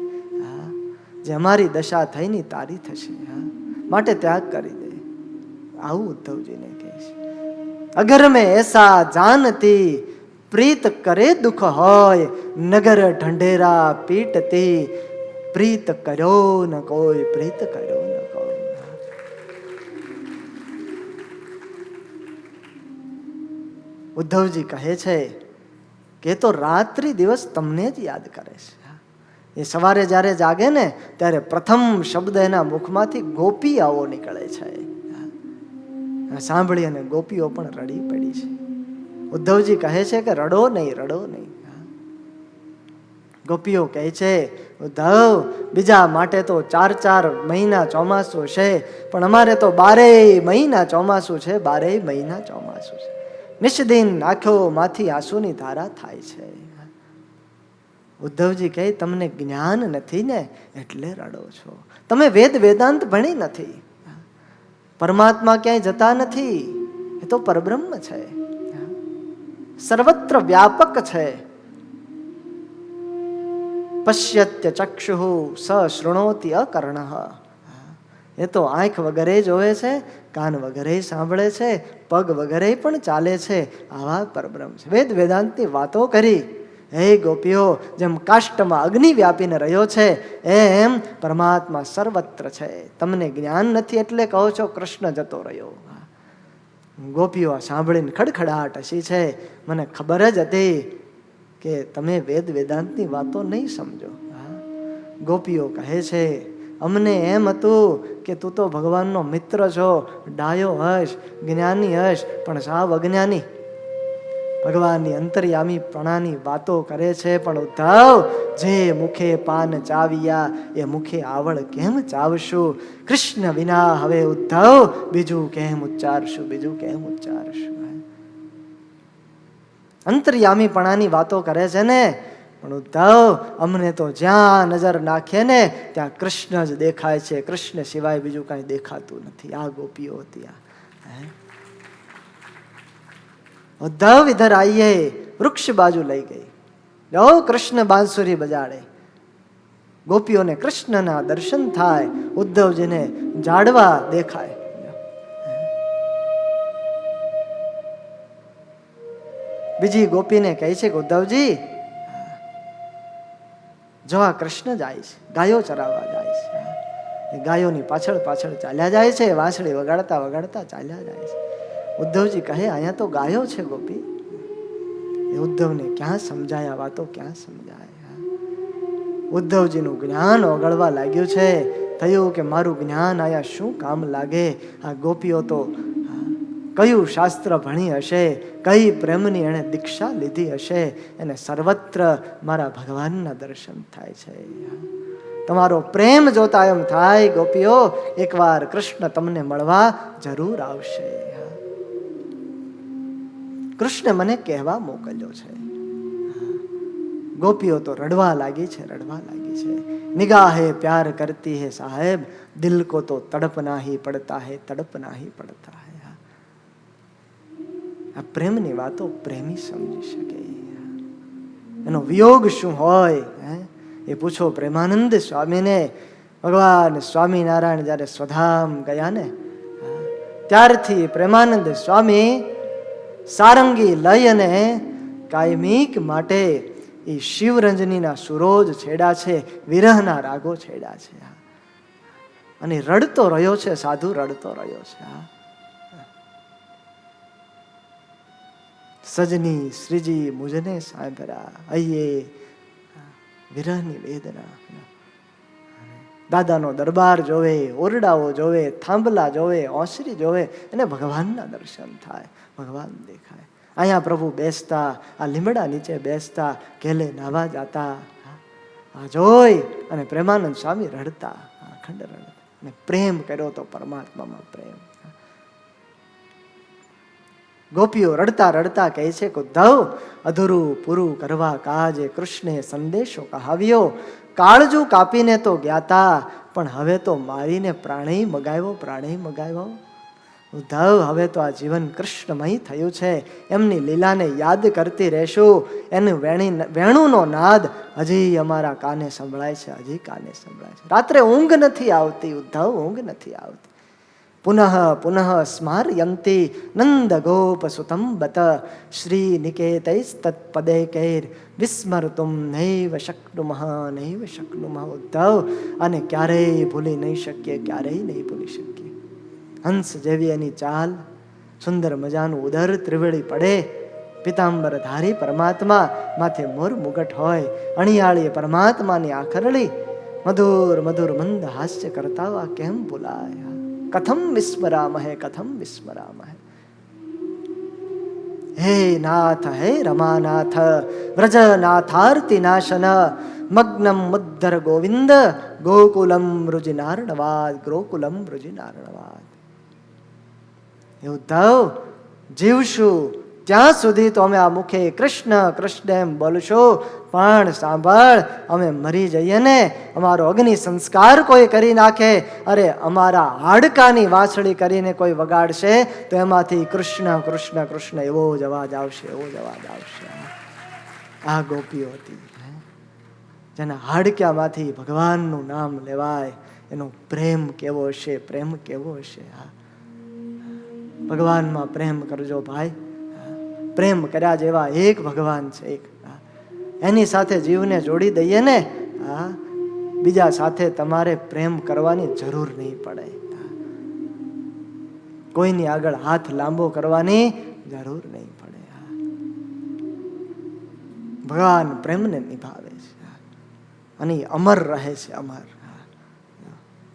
જે અમારી દશા થઈ ની તારી થશે, માટે ત્યાગ કરી દે. આવું ઉદ્ધવજીને કહે છે. અગર મેં એસા જાનતી, પ્રીત કરે દુઃખ હોય, નગર ઢંઢેરા પીટતી, પ્રીત કર્યો ન કોઈ, પ્રીત કર્યો ન કોઈ. ઉદ્ધવજી કહે છે કે તો રાત્રિ દિવસ તમને જ યાદ કરે છે. એ સવારે જ્યારે જાગે ને ત્યારે પ્રથમ શબ્દ એના મુખમાંથી ગોપી આવો નીકળે છે. સાંભળી અને ગોપીઓ પણ રડી પડી છે. ઉદ્ધવજી કહે છે કે રડો નહીં, રડો નહીં. ગોપીઓ કહે છે, ઉદ્ધવ, બીજા માટે તો 4 મહિના ચોમાસું છે, પણ અમારે તો 12 મહિના ચોમાસું છે, 12 મહિના ચોમાસું છે. નિષ્દિન આંખોમાંથી આંસુની ધારા થાય છે. ઉદ્ધવજી કહે, તમને જ્ઞાન નથી ને એટલે રડો છો. તમે વેદ વેદાંત ભણી નથી, પરમાત્મા ક્યાંય જતા નથી, એ તો પરબ્રહ્મ છે, સર્વત્ર વ્યાપક છે. પશ્યત્ય ચક્ષુઃ સ શૃણોતિ અકર્ણઃ. એ તો આંખ વગરે જોવે છે, કાન વગરે સાંભળે છે, પગ વગરે પણ ચાલે છે. આવા પરબ્રહ્મ છે. વેદ વેદાંતની વાતો કરી. હે ગોપીઓ, જેમ કાષ્ટમાં અગ્નિ વ્યાપીને રહ્યો છે એમ પરમાત્મા સર્વત્ર છે. તમને જ્ઞાન નથી એટલે કહો છો કૃષ્ણ જતો રહ્યો. ગોપીઓ સાંભળીને ખડખડાટ હસી છે. મને ખબર જ હતી કે તમે વેદ વેદાંતની વાતો નહીં સમજો. ગોપીઓ કહે છે અમને એમ હતું કે તું તો ભગવાનનો મિત્ર છો, ડાયો હશ, જ્ઞાની હશ, પણ સાવ અજ્ઞાની. ભગવાનની અંતર્યામીપણાની વાતો કરે છે. પણ ઉદ્ધવ, જે મુખે પાન ચાવ્યા એ મુખે આવળ કેમ ચાવશું? કૃષ્ણ વિના હવે ઉદ્ધવ બીજું કેમ ઉચ્ચારશું, બીજું કેમ ઉચ્ચારશું? અંતર્યામીપણાની વાતો કરે છે ને, પણ ઉદ્ધવ અમને તો જ્યાં નજર નાખીએ ને ત્યાં કૃષ્ણ જ દેખાય છે, કૃષ્ણ સિવાય બીજું કાંઈ દેખાતું નથી. આ ગોપીઓ હતી. ઉદ્ધવ ઇધર આઈએ, વૃક્ષ બાજુ લઈ ગઈ. લો કૃષ્ણ બાંસુરી બજાડે. ગોપીઓને કૃષ્ણના દર્શન થાય, ઉદ્ધવજીને જાડવા દેખાય. બીજી ગોપીને કહે છે કે ઉદ્ધવજી, જો આ કૃષ્ણ જાય છે, ગાયો ચરાવવા જાય છે. ગાયોની પાછળ પાછળ ચાલ્યા જાય છે, વાંસળી વગાડતા વગાડતા ચાલ્યા જાય છે. ઉદ્ધવજી કહે અહીંયા તો ગાયો છે ગોપી. એ ઉદ્ધવને ક્યાં સમજાયા વાતો, ક્યાં સમજાયા? ઉદ્ધવજીનું જ્ઞાન ઓગળવા લાગ્યું છે. થયું કે મારું જ્ઞાન અહીંયા શું કામ લાગે? આ ગોપીઓ તો કયું શાસ્ત્ર ભણી હશે, કઈ પ્રેમની એણે દીક્ષા લીધી હશે, એને સર્વત્ર મારા ભગવાનના દર્શન થાય છે. તમારો પ્રેમ જોતા એમ થાય ગોપીઓ, એકવાર કૃષ્ણ તમને મળવા જરૂર આવશે. કૃષ્ણ મને કહેવા મોકલ્યો છે. ગોપીઓ તો રડવા લાગી છે, રડવા લાગી છે. નિગાહે પ્યાર કરતી હે સાહેબ, દિલ કો તો તડપના હી પડતા હે, તડપના હી પડતા હે. આ પ્રેમની વાતો પ્રેમી સમજી શકે. એનો વિયોગ શું હોય એ પૂછો પ્રેમાનંદ સ્વામીને. ભગવાન સ્વામિનારાયણ જ્યારે સ્વધામ ગયા ને, ત્યારથી પ્રેમાનંદ સ્વામી સારંગી લઈ અને કાયમિક માટે એ શિવરંજનીના સુરોજ છેડા છે, વિરહના રાગો છેડા છે. અને રડતો રહ્યો છે, સાધુ રડતો રહ્યો છે. સજની શ્રીજી મુજને સાંભળ્યા, અયે વિરહની વેદના. દાદાનો દરબાર જોવે, ઓરડાઓ જોવે, થાંભલા જોવે, ઓસરી જોવે, અને ભગવાનના દર્શન થાય, ભગવાન દેખાય. અહીંયા પ્રભુ બેસતા, આ લીમડા નીચે બેસતા, કેલે નાવા જાતા. આ જોઈ અને પ્રેમાનંદ સ્વામી રડતા, અખંડ રડતા. અને પ્રેમ કર્યો તો પરમાત્મામાં પ્રેમ. ગોપીઓ રડતા રડતા કહે છે કે ઉદ્ધવ, અધૂરું પૂરું કરવા કાજે કૃષ્ણે સંદેશો કહાવ્યો. કાળજું કાપીને તો જ્ઞાતા, પણ હવે તો મારીને પ્રાણેય મગાવ્યો, પ્રાણેય મગાવ્યો. ઉદ્ધવ, હવે તો આ જીવન કૃષ્ણમય થયું છે. એમની લીલાને યાદ કરતી રહેશું. એનું વેણુનો નાદ હજી અમારા કાને સંભળાય છે, હજી કાને સંભળાય છે. રાત્રે ઊંઘ નથી આવતી ઉદ્ધવ, ઊંઘ નથી આવતી. પુનઃ પુનઃ સ્મારયંતી નંદ ગોપ સુતમ બત શ્રી નિકેતૈસ્તત્પદે કૈર વિસ્મરતુમ નૈવ શક્નુમઃ, નૈવ શક્નુમઃ. ઉદ્ધવ, અને ક્યારેય ભૂલી નહીં શકીએ, ક્યારેય નહીં ભૂલી શકીએ. હંસ જેવી એની ચાલ, સુંદર મજાનું ઉદર, ત્રિવેળી પડે, પિતાંબર ધારી પરમાત્મા, માથે મોર મુગટ હોય, અણિયાળીએ પરમાત્માની આખરળી, મધુર મધુર મંદ હાસ્ય કરતા કેમ ભૂલાય? કથમ વિસ્મરામહે, કથમ વિસ્મરામહે. હે નાથ, હે રમાનાથ, વ્રજનાથાર્તિ નાશન, મગ્નમ મુદ્ધર ગોવિંદ, ગોકુલમ રુજિનાર્ણવાદ, ગોકુલમ રુજિનાર્ણવાદ. એ ઉદ્ધવ, જીવશું ત્યાં સુધી તો અમે આ મુખે કૃષ્ણ કૃષ્ણ એમ બોલશું, પણ સાંભળ, અમે મરી જઈએ ને, અમારો અગ્નિ સંસ્કાર કોઈ કરી નાખે, અરે અમારા હાડકાની વાંસળી કરીને કોઈ વગાડશે તો એમાંથી કૃષ્ણ કૃષ્ણ કૃષ્ણ એવો જ અવાજ આવશે, એવો જ અવાજ આવશે. આ ગોપીઓ હતી જેના હાડક્યામાંથી ભગવાનનું નામ લેવાય. એનો પ્રેમ કેવો હશે, પ્રેમ કેવો હશે. ભગવાનમાં પ્રેમ કરજો ભાઈ. પ્રેમ કર્યા જેવા એક ભગવાન છે, એક. એની સાથે જીવને જોડી દઈએ ને, બીજા સાથે તમારે પ્રેમ કરવાની જરૂર નહીં પડે. કોઈની આગળ હાથ લાંબો કરવાની જરૂર નહીં પડે. ભગવાન પ્રેમને નિભાવે છે અને અમર રહે છે, અમર.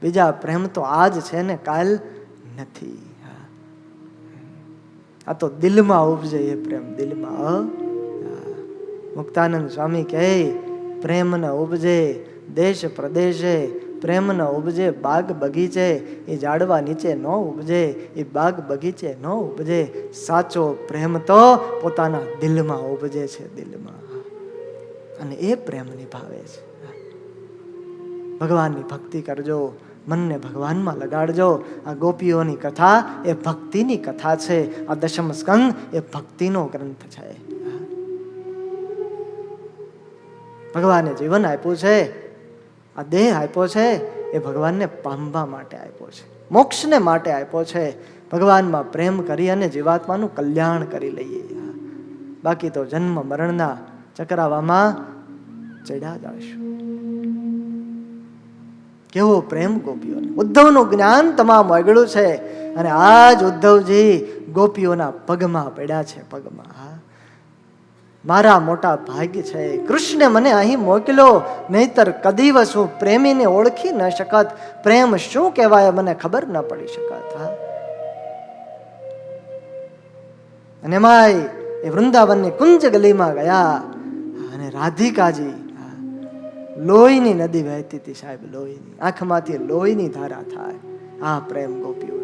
બીજા પ્રેમ તો આજ છે ને કાલ નથી. આ તો દિલમાં ઉપજે એ પ્રેમ, દિલમાં. મુક્તાનંદ સ્વામી કહે, પ્રેમ ન ઉપજે દેશ પ્રદેશે, પ્રેમ ન ઉપજે બાગ બગીચે, એ ઝાડવા નીચે ન ઉપજે, એ બાગ બગીચે ન ઉપજે. સાચો પ્રેમ તો પોતાના દિલમાં ઉપજે છે, દિલમાં. અને એ પ્રેમ નિભાવે છે. ભગવાનની ભક્તિ કરજો, મનને ભગવાનમાં લગાડજો. આ ગોપીઓની કથા એ ભક્તિની કથા છે. આ દશમ સ્કંદ એ ભક્તિનો ગ્રંથ છે. ભગવાને જીવન આપ્યું છે, આ દેહ આપ્યો છે, એ ભગવાનને પામવા માટે આપ્યો છે, મોક્ષને માટે આપ્યો છે. ભગવાનમાં પ્રેમ કરી અને જીવાત્માનું કલ્યાણ કરી લઈએ. બાકી તો જન્મ મરણના ચક્રાવામાં ચડ્યા જશું. કેવો પ્રેમ ગોપીઓને. ઉદ્ધવનું જ્ઞાન તમામ વગડ્યું છે અને આજ ઉદ્ધવજી ગોપીઓના પગમાં પડ્યા છે, પગમાં. મારા મોટા ભાગ્ય છે, કૃષ્ણે મને અહીં મોકલ્યો, નહીતર કદી વસું પ્રેમીને ઓળખી ન શકત. પ્રેમ શું કહેવાય મને ખબર ન પડી શકત. અને એમાંય એ વૃંદાવનની કુંજ ગલીમાં ગયા અને રાધિકાજી, લોહીની નદી વહેતી હતી સાહેબ, લોહીની, આંખમાંથી લોહીની ધારા થાય. આ પ્રેમ ગોપીઓ.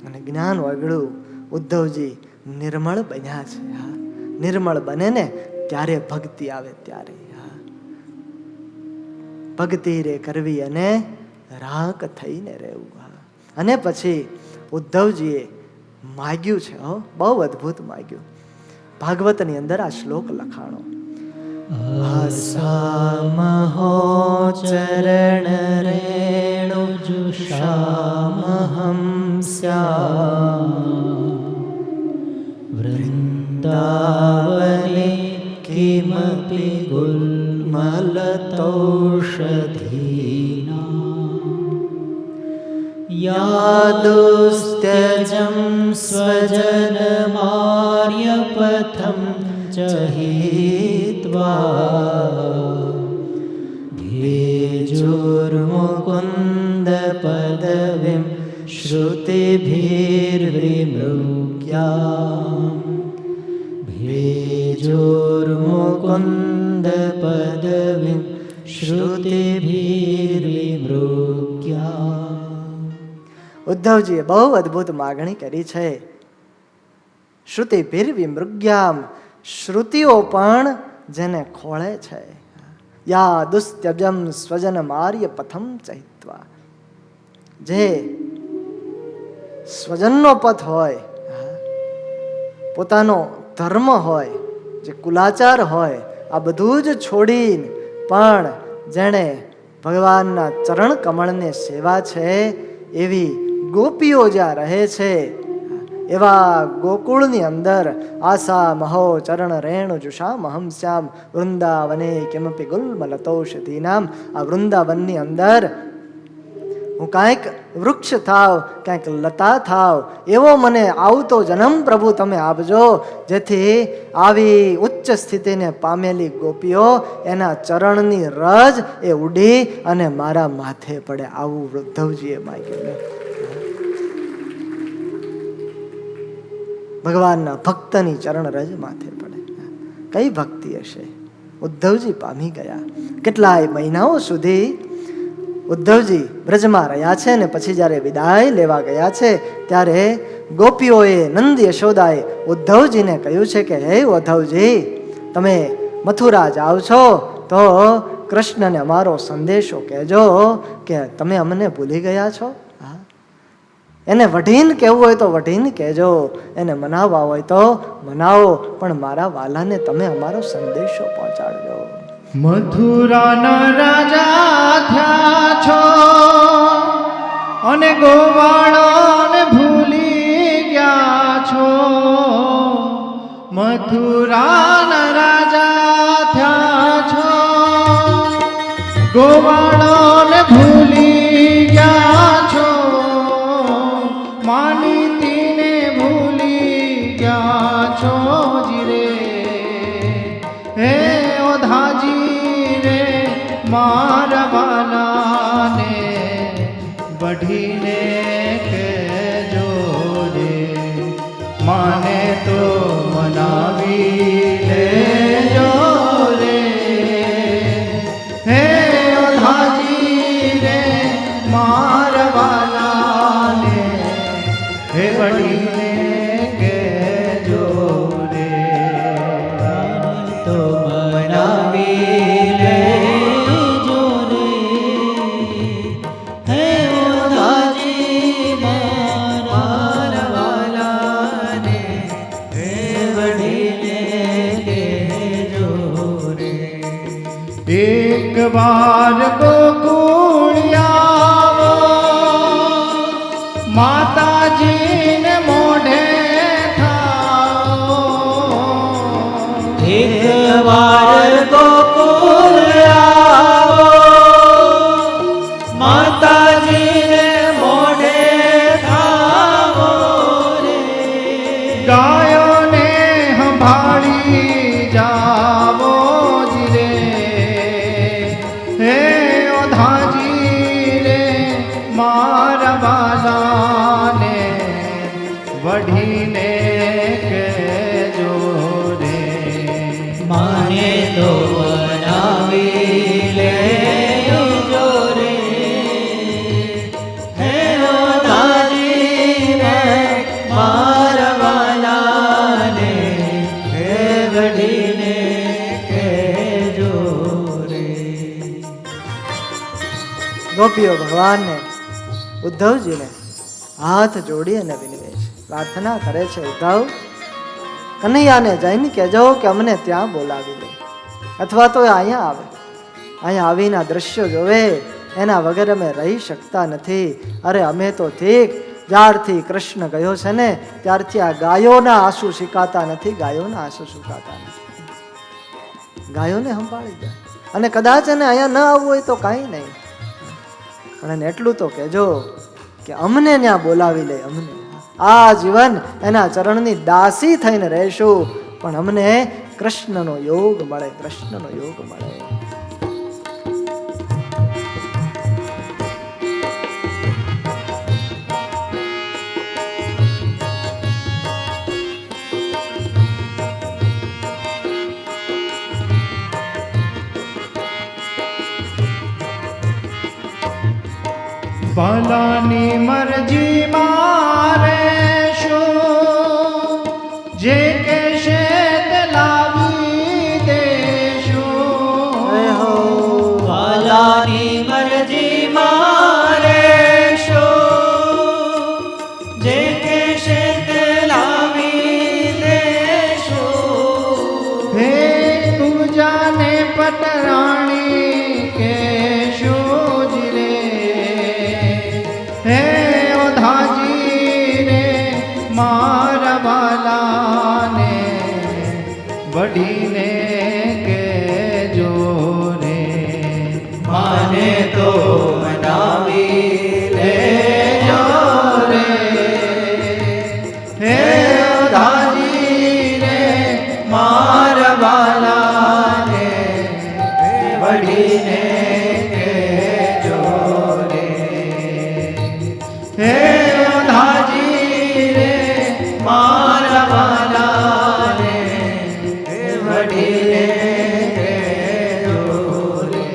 અને જ્ઞાન વગડું. ઉદ્ધવજી નિર્મળ બન્યા છે. નિર્મળ બને ને ત્યારે ભક્તિ આવે, ત્યારે. ભક્તિ રે કરવી અને રાક થઈને રહેવું. અને પછી ઉદ્ધવજીએ માગ્યું છે, બહુ અદ્ભુત માગ્યું. ભાગવતની અંદર આ શ્લોક લખાણો, આસામહો ચરણ રેણુ જુષામહં સ્યામ વૃંદાવને કિમપી ગુલ્મલતૌષધીનાં યાદુસ્ત્યજં સ્વજનમાર્યપથં ચહિત્વા ભેજોર્મુકુન્દ પદવીં શ્રુતિભિર્વિમૃગ્યામ ભેજોર્મુકુન્દ પદવીં શ્રુતિભિર્વિમૃગ્યામ. ઉદ્ધવજીએ બહુ અદ્ભુત માગણી કરી છે. શ્રુતિભિર્વિમૃગ્યામ, શ્રુતિઓ પણ જેને ખોળે છે. યા દુસ્ત્યજમ સ્વજન માર્ય પથમ ચહિત્વા, જે સ્વજનનો પથ હોય, પોતાનો ધર્મ હોય, જે કુલાચાર હોય, આ બધું જ છોડીને પણ જેણે ભગવાનના ચરણ કમળને સેવા છે, એવી ગોપીઓ જ્યાં રહે છે, એવા ગોકુળની અંદર આસા મહો ચરણ રેણુ જુષામહં સ્યામ વૃંદાવને કિમપી ગુલ્મલતૌષધીનામ. આ વૃંદાવનની અંદર હું કાંઈક વૃક્ષ થાવ, કાંઈક લતા થાવ, એવો મને આવતો જન્મ પ્રભુ તમે આપજો, જેથી આવી ઉચ્ચ સ્થિતિને પામેલી ગોપીઓ એના ચરણની રજ એ ઉડી અને મારા માથે પડે. આવું ઉદ્ધવજીએ માગ્યું. ભગવાનના ભક્તની ચરણ રજ માથે પડે. કઈ ભક્તિ હશે? ઉદ્ધવજી પામી ગયા. કેટલાય મહિનાઓ સુધી ઉદ્ધવજી બ્રજમાં રહ્યા છે ને પછી જ્યારે વિદાય લેવા ગયા છે ત્યારે ગોપીઓએ નંદ યશોદાએ ઉદ્ધવજીને કહ્યું છે કે હે ઉદ્ધવજી, તમે મથુરા જાઓ છો તો કૃષ્ણને અમારો સંદેશો કહેજો કે તમે અમને ભૂલી ગયા છો. એને વઢીને કહેવું હોય તો વઢીને કહેજો, એને મનાવવા હોય તો મનાવો, પણ મારા વાલાને તમે અમારો સંદેશો પહોંચાડજો. મથુરાના રાજા થયા છો અને ગોવાળાને ભૂલી ગયા છો. મથુરાના રાજા થયા છો, ગોવાળાને ભૂલી ગયા છો. માનીતીને ભૂલી ગયા છો જીરે. હે ઓધાજી રે મારા વાલાને વઢીને કહેજો રે. માને તો મનાવી લેજો રે. હે ઓધાજી રે મારા વાલાને હે વઢીને કહેજો રે. તો મનાવી લેજો રે. હે ઓધાજી મારા વાલાને હે વઢીને કહેજો રે. એક વાર ગોકુળ આવો, માતાજીને મોઢે થાઓ. એક વાર ગોકુળ આવો, માતાજીને મોઢે થાઓ રે. ગાયોને સંભાળી જાવો જ રે. હે ઓધાજી રે મારા વાલાને વઢીને કહેજો રે. માને તો બનાવી લેજો રે. હે ઓધાજી રે મારા વાલાને હે વઢીને કહેજો રે. ગોપીઓ ભગવાનને ઉદ્ધવજીને હાથ જોડી અને વિનવે છે, પ્રાર્થના કરે છે, ઉદ્ધવ કનૈયાને જઈને કહેજો કે અમને ત્યાં બોલાવી લે, અથવા તો અહીંયા આવે. અહીંયા આવીને દ્રશ્યો જોવે, એના વગર અમે રહી શકતા નથી. અરે અમે તો ઠીક, જ્યારથી કૃષ્ણ ગયો છે ને ત્યારથી આ ગાયોના આંસુ શીખાતા નથી, ગાયોના આંસુ સુકાતા નથી. ગાયોને સંભાળી જાય. અને કદાચ એને અહીંયા ન આવવું હોય તો કાંઈ નહીં, પણ એને એટલું તો કહેજો કે અમને ત્યાં બોલાવી લે. અમને આ જીવન એના ચરણની દાસી થઈને રહેશું, પણ અમને કૃષ્ણનો યોગ મળે, કૃષ્ણનો યોગ મળે. ભલાની મરજી મારે શું, જે કહેશે તે લાવી દેશું. ભલાની મરજી મારે શું, જે કહેશે તે લાવી દેશું. હે પૂજાને પટરાણી કેશું જ રે. હે ઓધાજી રે મારા વાલાને વઢીને કહેજો રે. માને તો મનાવી લેજો રે. હે ઓધાજી રે મારા વાલાને વઢીને કહેજો રે. હે ઓધાજી રે મારા વાલાને વઢીને કહેજો રે.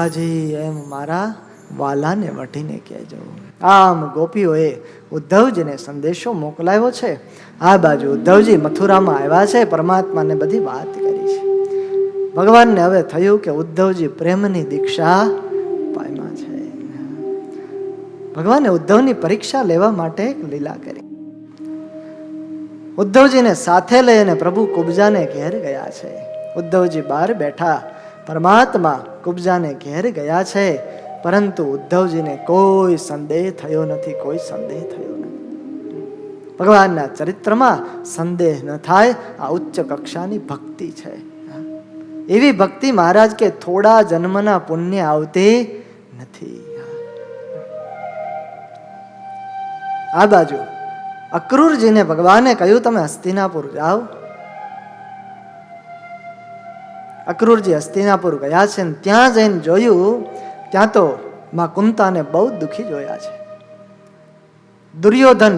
રાધાજી એમ મારા વાલાને વટીને કહેજો. આમ ગોપીઓએ ઉદ્ધવજીને સંદેશો મોકલાવ્યો છે. આ બાજુ ઉદ્ધવજી મથુરામાં આવ્યા છે, પરમાત્માને બધી વાત કરી છે. ભગવાનને હવે થયું કે ઉદ્ધવજી પ્રેમની દીક્ષા પામ્યા છે. ભગવાને ઉદ્ધવની પરીક્ષા લેવા માટે એક લીલા કરી. ઉદ્ધવજીને સાથે લઈ અને પ્રભુ કુબજાને ઘેર ગયા છે. ઉદ્ધવજી બહાર બેઠા, પરમાત્મા કુબજાને ઘેર ગયા છે, પરંતુ ઉદ્ધવજીને કોઈ સંદેહ થયો નથી, કોઈ સંદેહ થયો નથી. ભગવાનના ચરિત્રમાં સંદેહ ન થાય, આ ઉચ્ચ કક્ષાની ભક્તિ છે. એવી ભક્તિ મહારાજ કે થોડા જન્મના પુણ્ય આવતી નથી. આ બાજુ અક્રૂરજીને ભગવાને કહ્યું તમે હસ્તિનાપુર જાઓ. અક્રૂરજી હસ્તિનાપુર ગયા છે, ત્યાં જઈને જોયું, ત્યાં તો માં કુંતાને બહુ દુઃખી જોયા છે. દુર્યોધન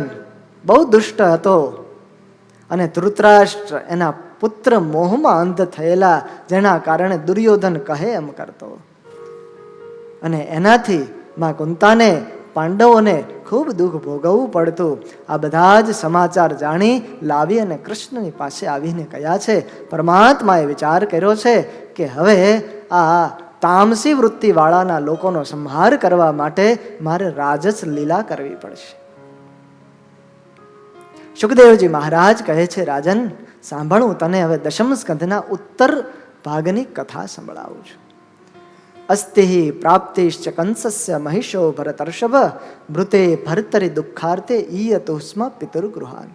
બહુ દુષ્ટ હતો અને ધૃતરાષ્ટ્ર એના પુત્ર મોહમાં અંધ થયેલા, જેના કારણે દુર્યોધન કહે એમ કરતો, અને એનાથી માં કુંતાને પાંડવોને ખૂબ દુઃખ ભોગવવું પડતું. આ બધા જ સમાચાર જાણી લાવી અને કૃષ્ણની પાસે આવીને કહ્યા છે. પરમાત્માએ વિચાર કર્યો છે કે હવે આ તામસી વૃત્તિવાળાના લોકોનો સંહાર કરવા માટે મારે રાજસ લીલા કરવી પડશે. સુખદેવજી મહારાજ કહે છે, રાજન સાંભળું, તને હવે દશમ સ્કંધના ઉત્તર ભાગની કથા સંભળાવું છું. અસ્તિ પ્રાપ્તિશ્ચ કંસસ્ય મહિષો ભરતર્ષભ મૃતે ભરતરી દુઃખાર્તે ઈયતુસ્મ પિતૃગૃહાન.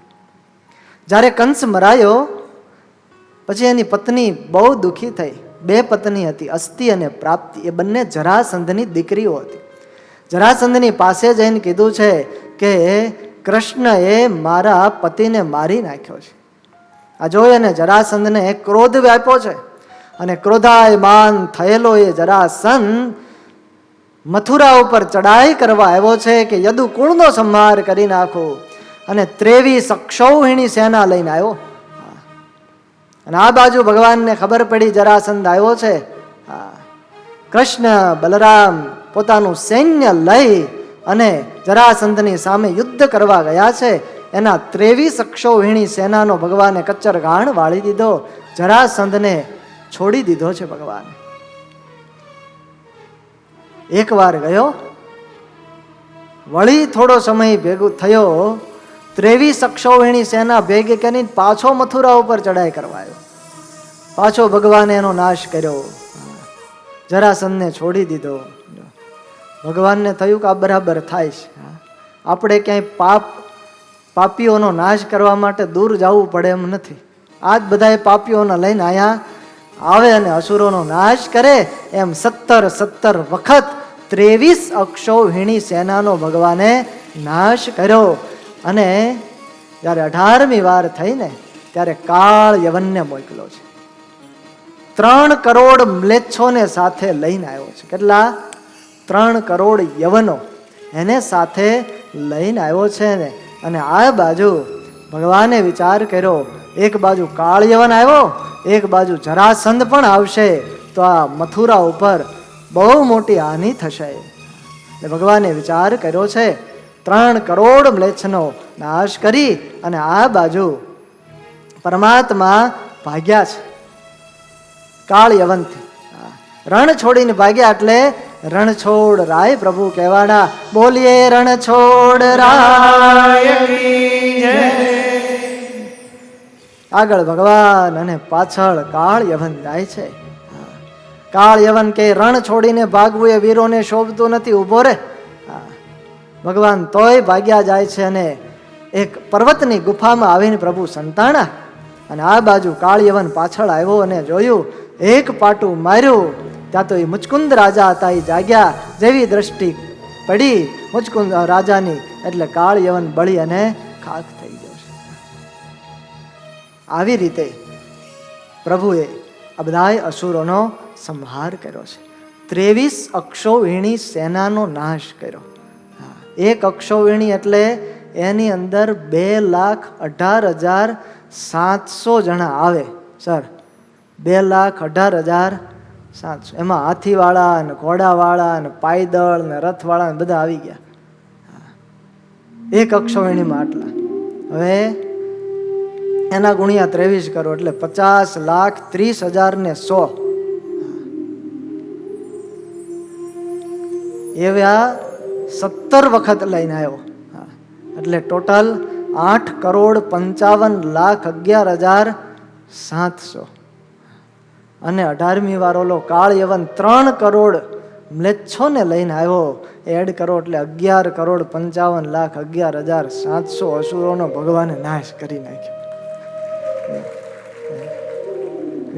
જ્યારે કંસ મરાયો પછી એની પત્ની બહુ દુઃખી થઈ. બે પત્ની હતી, અસ્તિ અને પ્રાપ્તિ. એ બંને જરાસંધની દીકરીઓ હતી. જરાસંધની પાસે જઈને કીધું છે કે કૃષ્ણએ મારા પતિને મારી નાખ્યો છે. આ જોઈ અને જરાસંધને ક્રોધ વ્યાપ્યો છે, અને ક્રોધાયમાન થયેલો એ જરાસંધ મથુરા ઉપર ચડાઈ કરવા આવ્યો છે કે યદુકુળનો સંહાર કરી નાખો, અને 23 અક્ષૌહિણી સેના લઈને આવ્યો. અને આ બાજુ ભગવાનને ખબર પડી જરાસંધ આવ્યો છે. કૃષ્ણ બલરામ પોતાનું સૈન્ય લઈ અને જરાસંધની સામે યુદ્ધ કરવા ગયા છે. એના 23 અક્ષૌહિણી સેનાનો ભગવાને કચ્ચર ગાણ વાળી દીધો. જરાસંધને છોડી દીધો છે ભગવાન. એક વાર ગયો, વળી થોડો સમય ભેગો થયો, 23 અક્ષૌહિણી સેના ભેગી કરીને પાછો મથુરા ઉપર ચડાઈ કરવાયો. પાછો ભગવાને એનો નાશ કર્યો, જરાસંધને છોડી દીધો. ભગવાનને થયું કે આ બરાબર થાય છે, આપણે ક્યાંય પાપીઓનો નાશ કરવા માટે દૂર જવું પડે એમ નથી. આ જ બધા પાપીઓને લઈને આયા આવે અને અસુરોનો નાશ કરે. એમ 17 વખત 23 અક્ષૌહિણી સેનાનો ભગવાને નાશ કર્યો. અને જ્યારે 18મી વાર થઈને ત્યારે કાળ યવનને મોકલો છે. 3 કરોડ મ્લેચ્છોને સાથે લઈને આવ્યો છે. કેટલા? 3 કરોડ યવનો એને સાથે લઈને આવ્યો છે ને. અને આ બાજુ ભગવાને વિચાર કર્યો, એક બાજુ કાળ યવન આવ્યો, એક બાજુ જરાસંધ પણ આવશે, તો આ મથુરા ઉપર બહુ મોટી હાનિ થશે. ભગવાને વિચાર કર્યો છે 3 કરોડ મ્લેચ્છનો નાશ કરી અને આ બાજુ પરમાત્મા ભાગ્યા છે કાળ યવનથી. રણ છોડીને ભાગ્યા એટલે રણછોડ રાય પ્રભુ કહેવાના. બોલીએ રણછોડ રાય કી જય. આગળ ભગવાન અને પાછળ કાળ યવન જાય છે. કાળ યવન કે રણ છોડીને ભાગવું એ વીરોને શોભતું નથી, ઉભો રે. ભગવાન તોય ભાગ્યા જાય છે અને એક પર્વતની ગુફામાં આવીને પ્રભુ સંતાણા. અને આ બાજુ કાળ યવન પાછળ આવ્યો અને જોયું, એક પાટું માર્યું, ત્યાં તો એ મુચકુંદ રાજા હતા. એ જાગ્યા, જેવી દ્રષ્ટિ પડી મુચકુંદ રાજાની એટલે કાળ યવન બળી અને ખાખ થઈ ગયો છે. આવી રીતે પ્રભુએ આ બધા અસુરોનો સંહાર કર્યો છે. 23 અક્ષૌહિણી સેનાનો નાશ કર્યો. એક અક્ષૌહિણી એટલે એની અંદર 2,18,700 જણા આવે. સર, 2,18,700 700. એમાં હાથીવાળા ને ઘોડાવાળા ને પાયદળ ને રથવાળા ને બધા આવી ગયા. એક અક્ષોહિણીમાં આટલા. હવે એના ગુણ્યા 23 કરો એટલે 50,30,100. એવા 17 વખત લઈને આવ્યો. એટલે ટોટલ 8,55,11,700. અને 18મી વાર ઓલો કાળ યવન 3 કરોડ મ્લેચ્છોને લઈને આવ્યો. એડ કરો એટલે 11,55,11,700 અસુરોનો ભગવાને નાશ કરી નાખ્યો.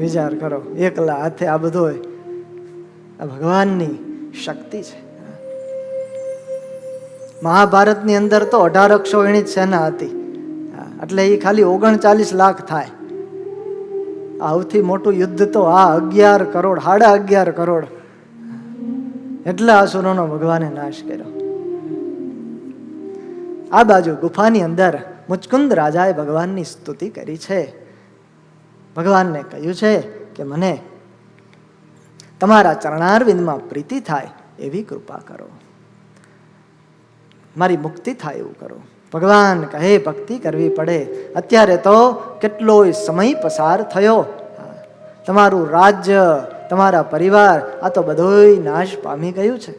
વિચાર કરો, એકલા હાથે આ બધો આ ભગવાનની શક્તિ છે. મહાભારતની અંદર તો 18 અક્ષોહિણી સેના હતી. એટલે એ ખાલી 39 લાખ થાય. સૌથી મોટું યુદ્ધ તો આ 11 કરોડ 11.5 કરોડ એટલા અસુરોનો ભગવાને નાશ કર્યો. આ બાજુ ગુફાની અંદર મુચકુંદ રાજાએ ભગવાનની સ્તુતિ કરી છે. ભગવાનને કહ્યું છે કે મને તમારા ચરણારવિંદમાં પ્રીતિ થાય એવી કૃપા કરો, મારી મુક્તિ થાય એવું કરો. ભગવાન કહે ભક્તિ કરવી પડે. અત્યારે તો કેટલોય સમય પસાર થયો. તમારું રાજ્ય, તમારા પરિવાર આ તો બધોય નાશ પામી ગયું છે.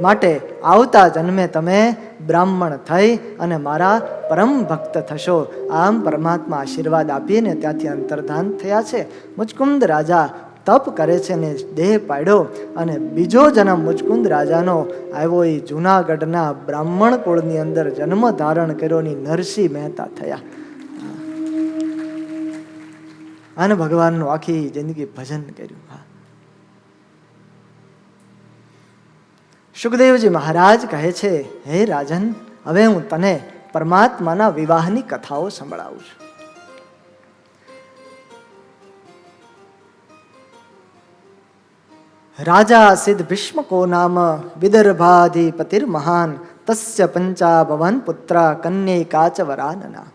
માટે આવતા જન્મે તમે બ્રાહ્મણ થઈ અને મારા પરમ ભક્ત થશો. આમ પરમાત્મા આશીર્વાદ આપીને ત્યાંથી અંતર્ધાન થયા છે. મુચકુંદ રાજા તપ કરે છે ને દેહ પાડ્યો અને બીજો જન્મ મુચકુંદ રાજાનો આવ્યો. એ જૂનાગઢના બ્રાહ્મણ કુળની અંદર જન્મ ધારણ કર્યો ની નરસિંહ મહેતા થયા. અને ભગવાનનું આખી જિંદગી ભજન કર્યું. સુખદેવજી મહારાજ કહે છે, હે રાજન, હવે હું તને પરમાત્માના વિવાહની કથાઓ સંભળાવું છું. રાજા સિદ્ધ ભીષ્મકો નામ વિદર્ભાધિપતિર મહાન તસ્ય પંચા ભવન પુત્ર કન્યૈકા ચ વરાનના.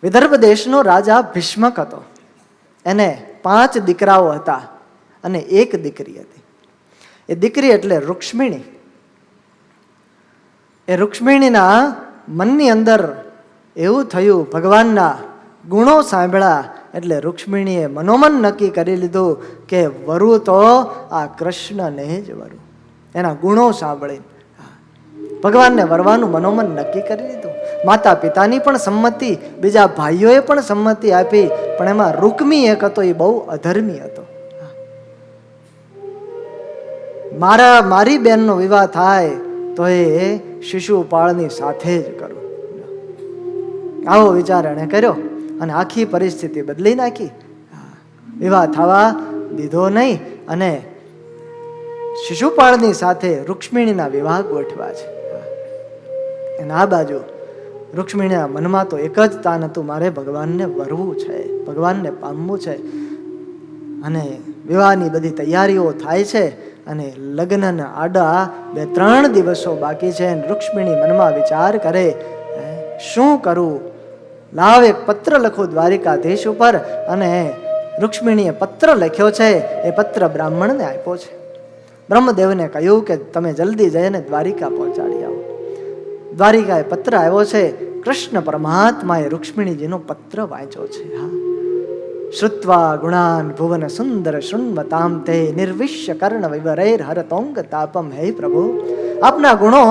વિદર્ભ દેશનો રાજા ભીષ્મક હતો. એને 5 દીકરાઓ હતા અને 1 દીકરી હતી. એ દીકરી એટલે રૂક્ષ્મિણી. એ રૂક્ષ્મિણીના મનની અંદર એવું થયું, ભગવાનના ગુણો સાંભળ્યા એટલે રૂક્ષ્મિણીએ મનોમન નક્કી કરી લીધું કે વરુ તો આ કૃષ્ણને જ વરુ. એના ગુણો સાંભળી ભગવાનને વરવાનું મનોમન નક્કી કરી લીધું. માતા પિતાની પણ સંમતિ, બીજા ભાઈઓએ પણ સંમતિ આપી, પણ એમાં રૂકમી એક હતો, એ બહુ અધર્મી હતો. મારી બેનનો વિવાહ થાય તો એ શિશુપાળની સાથે જ કરું. આવો વિચાર એણે કર્યો અને આખી પરિસ્થિતિ બદલી નાખી. વિવાહ થવા દીધો નહીં અને શિશુપાળની સાથે રૂક્ષ્મિણીના વિવાહ ગોઠવા છે. અને આ બાજુ રૂક્ષ્મિણીના મનમાં તો એક જ તાન હતું, મારે ભગવાનને વરવું છે, ભગવાનને પામવું છે. અને વિવાહની બધી તૈયારીઓ થાય છે અને લગ્નના આડા 2-3 દિવસો બાકી છે. રૂક્ષ્મિણી મનમાં વિચાર કરે, શું કરું? લાવ એક પત્ર લખો દ્વારિકાધીશ ઉપર. અને રૂક્ષ્મિણીએ પત્ર લખ્યો છે. એ પત્ર બ્રાહ્મણને આપ્યો છે. બ્રહ્મદેવને કહ્યું કે તમે જલ્દી જઈને દ્વારિકા પહોંચાડી આવો. દ્વારિકાએ પત્ર આવ્યો છે. કૃષ્ણ પરમાત્માએ રૂક્ષ્મિણીજીનો પત્ર વાંચ્યો છે. શ્રુત્વા ગુણાન ભુવન સુંદર શૃણ્વતામ તે નિર્વિશ્ય કર્ણ વિવરૈર હરતોંગ તાપમ. હે પ્રભુ, આપના ગુણો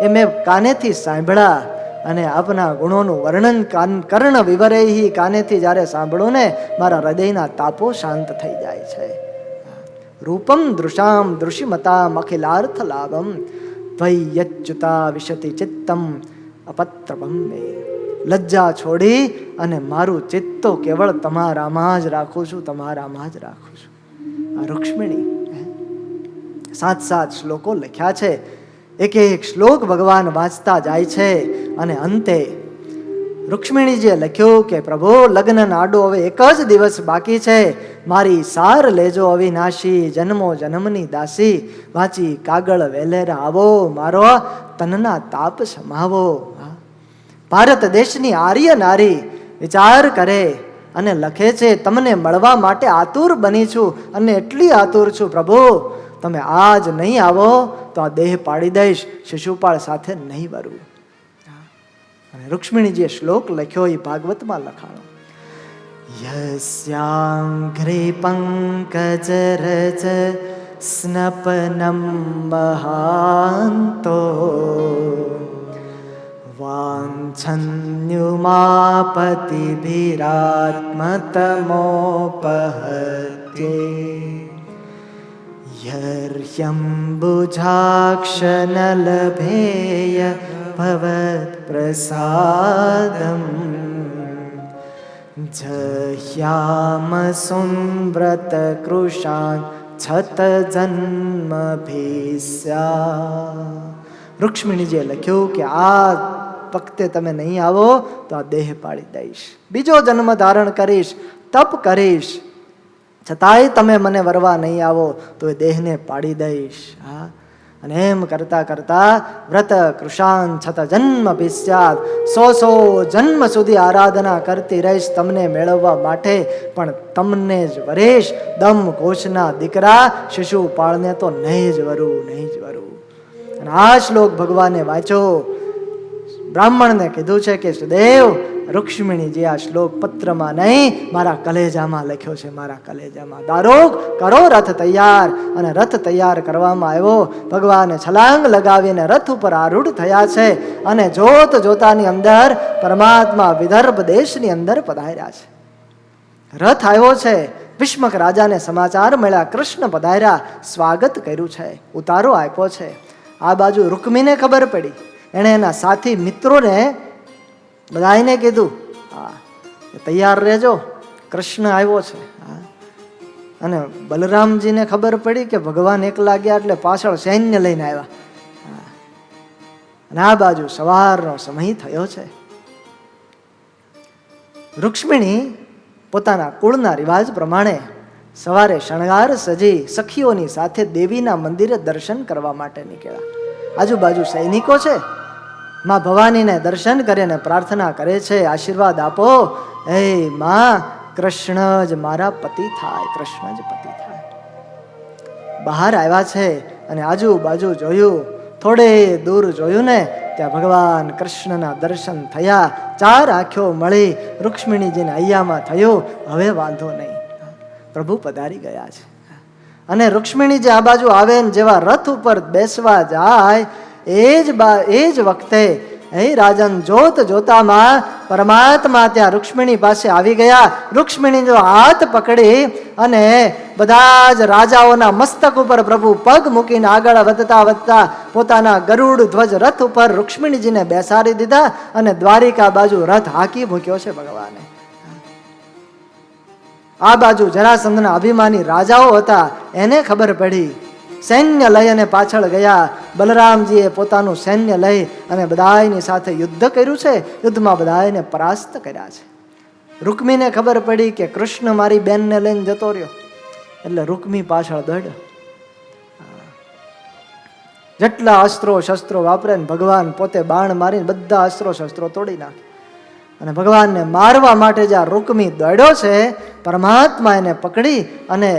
એ મેં કાનેથી સાંભળ્યા અને આપના ગુણોનું વર્ણન કર્ણ વિવરૈહી કાનેથી જ્યારે સાંભળું ને મારા હૃદયના તાપો શાંત થઈ જાય છે. રૂપમ દૃશામ દૃશિમતામ અખિલાર્થ લાભમ ત્વય્યચ્યુતા વિશતિ ચિત્તમ અપત્રપમ મે. લજ્જા છોડી અને મારું ચિત્ત તો કેવળ તમારામાં જ રાખું છું, તમારામાં જ રાખું છું. આ રૂક્ષ્મિણી 7 શ્લોકો લખ્યા છે. એક શ્લોક ભગવાન વાંચતા જાય છે અને અંતે રૂક્ષ્મિણીજીએ લખ્યું કે પ્રભુ, લગ્ન નાડો હવે એક જ દિવસ બાકી છે. મારી સાર લેજો અવિનાશી, જન્મો જન્મની દાસી. વાંચી કાગળ વેલેરા આવો, મારો તનના તાપ સમાવો. ભારત દેશની આર્ય નારી વિચાર કરે અને લખે છે, તમને મળવા માટે આતુર બની છું અને એટલી આતુર છું પ્રભુ, તમે આજ નહીં આવો તો આ દેહ પાડી દઈશ, શિશુપાળ સાથે નહીં વરું. અને રૂક્ષ્મણીજીએ શ્લોક લખ્યો એ ભાગવતમાં લખાણો. યસ્યાંઘ્રે પંકજ રજ સ્નપનમ મહાંતો વાંછન્યુમાપતિભિરાત્મતમોપહત્યે યર્યંબુજાક્ષનલભેય ભવત્પ્રસાદમ જહ્યામસુન્વ્રતકૃશાન છતજન્મભિસ્યા. રૂક્ષ્મણીજીએ લખ્યું કે આ વખતે તમે નહીં આવો તો આ દેહ પાડી દઈશ, બીજો જન્મ ધારણ કરીશ, તપ કરીશ, છતાંય તમે મને વરવા નહીં આવો તો એ દેહને પાડી દઈશ. હા, અને એમ કરતા કરતા વ્રત કૃષાન છત જન્મ ભિસ્યાદ, 100 જન્મ સુધી આરાધના કરતી રહીશ તમને મેળવવા માટે, પણ તમને જ વરેશ, દમ ઘોષના દીકરા શિશુપાળને તો નહીં જ વરું, નહીં જ વરું. અને આ શ્લોક ભગવાને વાંચો, બ્રાહ્મણને કીધું છે કે સુદેવ, રૂક્ષ્મણીજી આ શ્લોક પત્રમાં નહીં મારા કલેજામાં લખ્યો છે, મારા કલેજામાં. દારૂક કરો રથ તૈયાર. અને રથ તૈયાર કરવામાં આવ્યો. ભગવાને છલાંગ લગાવીને રથ ઉપર આરૂઢ થયા છે અને જોત જોતાની અંદર પરમાત્મા વિદર્ભ દેશની અંદર પધાર્યા છે. રથ આવ્યો છે, ભીષ્મક રાજાને સમાચાર મળ્યા, કૃષ્ણ પધાર્યા, સ્વાગત કર્યું છે, ઉતારો આપ્યો છે. આ બાજુ રૂકમીને ખબર પડી, એણે એના સાથી મિત્રોને બધાને કીધું, હા તૈયાર રહેજો, કૃષ્ણ આવ્યો છે. અને બલરામજીને ખબર પડી કે ભગવાન એકલા ગયા એટલે પાછળ સૈન્ય લઈને આવ્યા. અને આ બાજુ સવારનો સમય થયો છે. રૂક્ષ્મણી પોતાના કુળના રિવાજ પ્રમાણે સવારે શણગાર સજી સખીઓની સાથે દેવીના મંદિરે દર્શન કરવા માટે નીકળ્યા. આજુબાજુ સૈનિકો છે. માં ભવાનીને દર્શન કરીને પ્રાર્થના કરે છે, આશીર્વાદ આપો, હે માં, કૃષ્ણ જ મારા પતિ થાય, કૃષ્ણ જ પતિ થાય. બહાર આવ્યા છે અને આજુબાજુ જોયું, થોડે દૂર જોયું ને ત્યાં ભગવાન કૃષ્ણના દર્શન થયા. 4 આંખો મળી રૂક્ષ્મણીજીને હૈયામાં થયું, હવે વાંધો નહીં, પ્રભુ પધારી ગયા છે. અને રૂક્ષ્મણીજી આ બાજુ આવે ને જેવા રથ ઉપર બેસવા જાય એ જ વખતે હે રાજન, જોત જોતામાં પરમાત્મા ત્યાં રૂક્ષ્મણી પાસે આવી ગયા. રૂક્ષ્મણી જો હાથ પકડી અને બધા જ રાજાઓના મસ્તક ઉપર પ્રભુ પગ મૂકીને આગળ વધતા વધતા પોતાના ગરુડ ધ્વજ રથ ઉપર રૂક્ષ્મણીજીને બેસાડી દીધા અને દ્વારિકા બાજુ રથ હાકી મૂક્યો છે ભગવાને. આ બાજુ જરાસંધના અભિમાની રાજાઓ હતા, એને ખબર પડી, સૈન્ય લઈ અને પાછળ ગયા. બલરામજીએ પોતાનું સૈન્ય લઈ અને બધાની સાથે યુદ્ધ કર્યું છે. યુદ્ધમાં બધાને પરાસ્ત કર્યા છે. રૂકમીને ખબર પડી કે કૃષ્ણ મારી બેનને લઈને જતો રહ્યો, એટલે રૂકમી પાછળ દોડ્યો. જેટલા અસ્ત્રો શસ્ત્રો વાપરે ને ભગવાન પોતે બાણ મારીને બધા અસ્ત્રો શસ્ત્રો તોડી નાખે. અને ભગવાનને મારવા માટે જ્યાં રૂકમી દોડ્યો છે, પરમાત્મા એને પકડી અને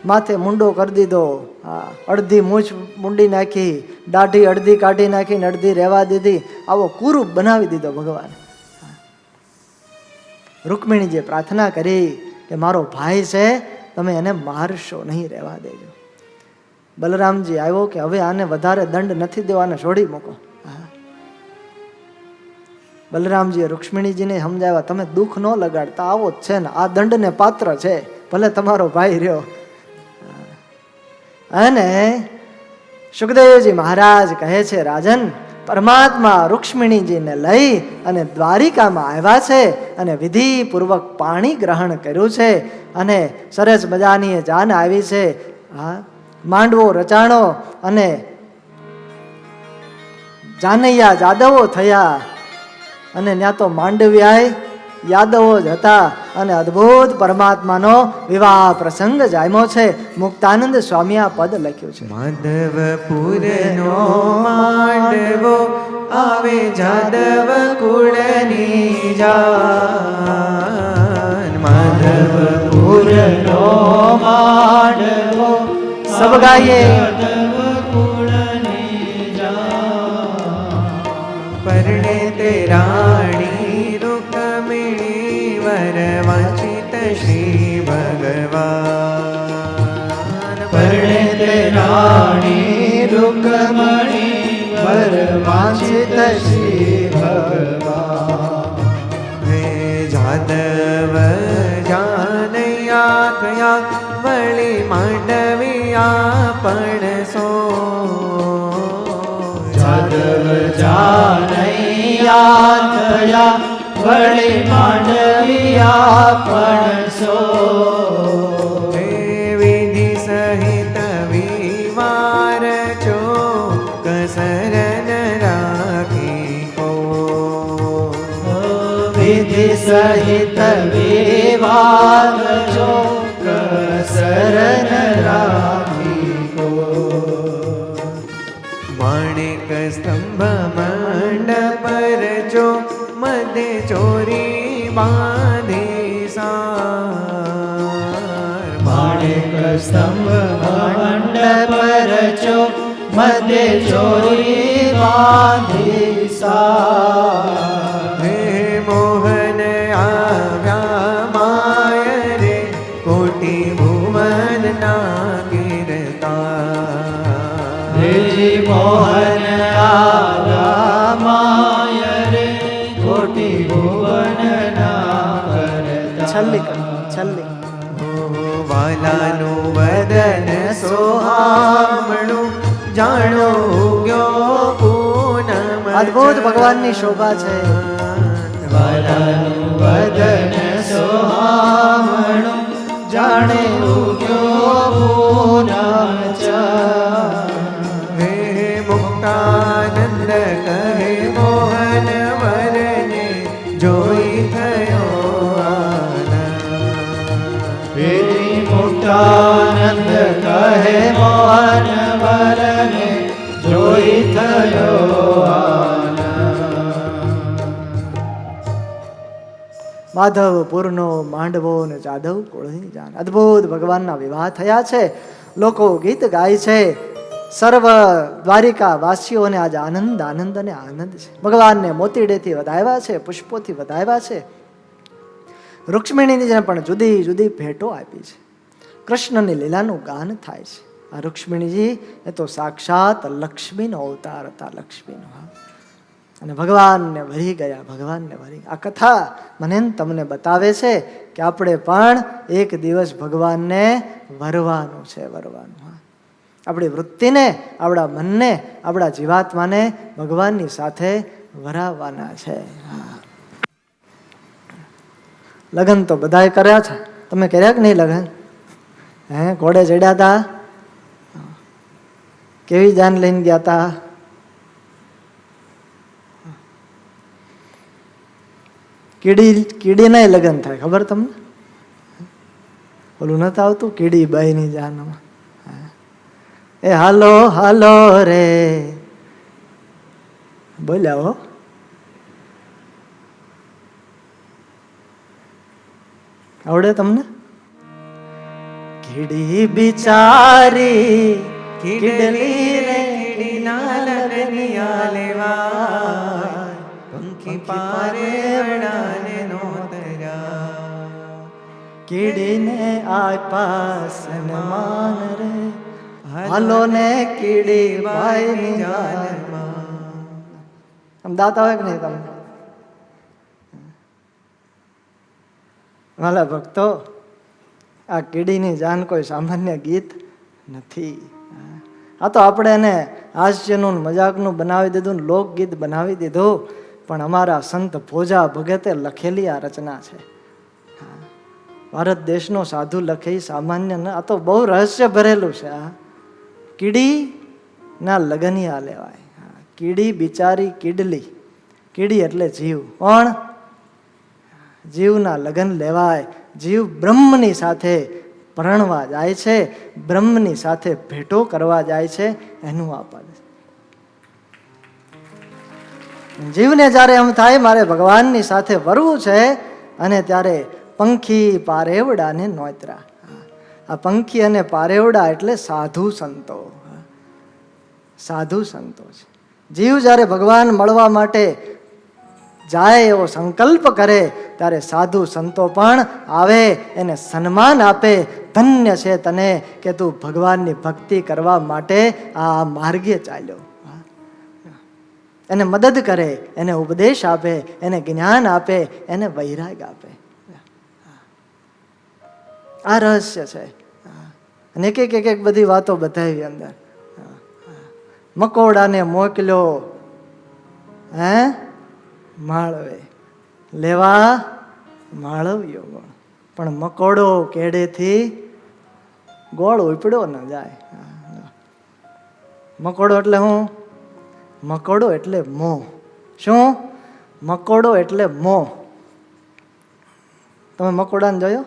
માથે મુંડો કરી દીધો. અડધી મૂછ મૂંડી નાખી, દાઢી અડધી કાઢી નાખીને અડધી રહેવા દીધી. આવો કુરૂપ બનાવી દીધો ભગવાન. રૂકમિણીજીએ પ્રાર્થના કરી કે મારો ભાઈ છે, તમે એને મારશો નહીં, રહેવા દેજો. બલરામજી આવ્યો કે હવે આને વધારે દંડ નથી દેવો, આને છોડી મૂકો. બલરામજીએ રૂક્ષ્મણીજીને સમજાવ્યા, તમે દુઃખ ન લગાડતા, આવો જ છે ને, આ દંડને પાત્ર છે, ભલે તમારો ભાઈ રહ્યો. અને સુખદેવજી મહારાજ કહે છે, રાજન, પરમાત્મા રૂક્ષ્મણીજીને લઈ અને દ્વારિકામાં આવ્યા છે અને વિધિપૂર્વક પાણી ગ્રહણ કર્યું છે અને સરસ મજાની જાન આવી છે. માંડવો રચાણો અને જાનૈયા જાદવો થયા અને ત્યાં તો માંડવ્યાય યાદવો જ હતા અને અદ્ભુત પરમાત્માનો વિવાહ પ્રસંગ જામ્યો છે. મુક્તાનંદ સ્વામી આ પદ લખ્યું છે. માધવપુરનો માંડવો આવે જાદવ કુળની જાન. ગાઈએ. પરણે તે રાણી રૂકમિણી વર વાંચિત શ્રી ભગવાન. પરણે તે રાણી રૂકમણી વર વાંચિત શ્રી ભગવાન. હે જાદવ જાનૈયા થયા વળી માંડવિયા પણ સો. જાદવ જાનૈયા થયા વળી માંડવિયા પણ સો. હે વિધિ સહિત વિવાર ચો કસરન રાખી કો. વિધિ સહિત વિવાહ જો કસરન રાખી કો. માણેક સ્તંભ મંડપ રચો મધ્ય ચોરી બાંધી સાર. માણેક સ્તંભ મંડપ રચો મધ્ય ચોરી બાંધી સાર. હે મોહન આવ્યા માય રે કોટી ભુવન ના કીર્તાર. શ્રી મોહન આવ્યા માય રે કોટી ભુવન ના કરતા. છલ્લી કર, છલ્લી. વાલાનું વદન સોહામણું જાણો ગયો પૂનમ. અદ્ભુત ભગવાનની શોભા છે. વાલાનું વદન સોહામણું જાણે ઉગ્યો પૂનમ ચંદ્ર. હે મુક્તાનંદ કહે મોહન વરને જોઈ થયો આનંદ. શ્રી મુક્તાનંદ કહે મોહન વરને જોઈ થયો આનંદ. માધવપુરનો માંડવો ને જાદવ કુળની જાન. અદ્ભુત ભગવાનના વિવાહ થયા છે. લોકો ગીત ગાય છે. સર્વ દ્વારિકા વાસીઓને આજે આનંદ આનંદ અને આનંદ છે. ભગવાનને મોતીડેથી વધાવ્યા છે, પુષ્પોથી વધાવ્યા છે. રૂક્ષ્મિણીને પણ જુદી જુદી ભેટો આપી છે. કૃષ્ણની લીલાનું ગાન થાય છે. આ રૂક્ષ્મિણીજી એ તો સાક્ષાત લક્ષ્મીનો અવતાર હતા. લક્ષ્મીનો અને ભગવાનને વરી ગયા. ભગવાનને વરી. આ કથા મને તમને બતાવે છે કે આપણે પણ એક દિવસ ભગવાનને વરવાનું છે. વરવાનું. આપણી વૃત્તિને, આપણા મનને, આપણા જીવાત્માને ભગવાનની સાથે વરાવવાના છે. લગ્ન તો બધાએ કર્યા છે. તમે કર્યા કે નહીં લગ્ન? હે, ઘોડે ચડ્યા હતા? કેવી જાન લઈને ગયા હતા? કીડીના લગ્ન થાય, ખબર તમને? ઓલું નથી આવતું કીડી બાઈની જાનમાં. એ હાલો હાલો રે બોલ્યા હો. આવડે તમને? કીડી બિચારી કીડલી રે કીડીના લગનિયા લેવા પંખી પારે વડાને નોતર્યા. કીડીને આપ્યા સન્માન રે હાલો ને કીડી બાઈની જાનમાં. આમ દાંત આવે કે નહીં તમને? વાલા ભક્તો, આ કીડીની જાન કોઈ સામાન્ય ગીત નથી. આ તો આપણે એને હાસ્યનું મજાકનું બનાવી દીધું ને લોકગીત બનાવી દીધું. પણ અમારા સંત ભોજા ભગતે લખેલી આ રચના છે. ભારત દેશનો સાધુ લખે સામાન્ય ન. આ તો બહુ રહસ્ય ભરેલું છે. આ કીડીના લગનિયા લેવાય. કીડી બિચારી કીડલી. કીડી એટલે જીવ. પણ જીવના લગન લેવાય. જીવ બ્રહ્મની સાથે પરણવા જાય છે, બ્રહ્મની સાથે ભેટો કરવા જાય છે. એનું આ પદ. જીવને જ્યારે એમ થાય મારે ભગવાનની સાથે વરવું છે, અને ત્યારે પંખી પારેવડાને નોતરા. આ પંખી અને પારેવડા એટલે સાધુ સંતો. સાધુ સંતો છે. જીવ જ્યારે ભગવાન મળવા માટે જાય એવો સંકલ્પ કરે ત્યારે સાધુ સંતો પણ આવે, એને સન્માન આપે. ધન્ય છે તને કે તું ભગવાનની ભક્તિ કરવા માટે આ માર્ગે ચાલ્યો. એને મદદ કરે, એને ઉપદેશ આપે, એને જ્ઞાન આપે, એને વૈરાગ આપે. આ રહસ્ય છે. અને એક બધી વાતો બતાવી અંદર. મકોડાને મોકલ્યો માળવે લેવા માળવ્યો ગોળ, પણ મકોડો કેડેથી ગોળ ઉપડ્યો ન જાય. મકોડો એટલે હું? મકોડો એટલે મોહ. શું? મકોડો એટલે મોહ. તમે મકોડાને જોયો?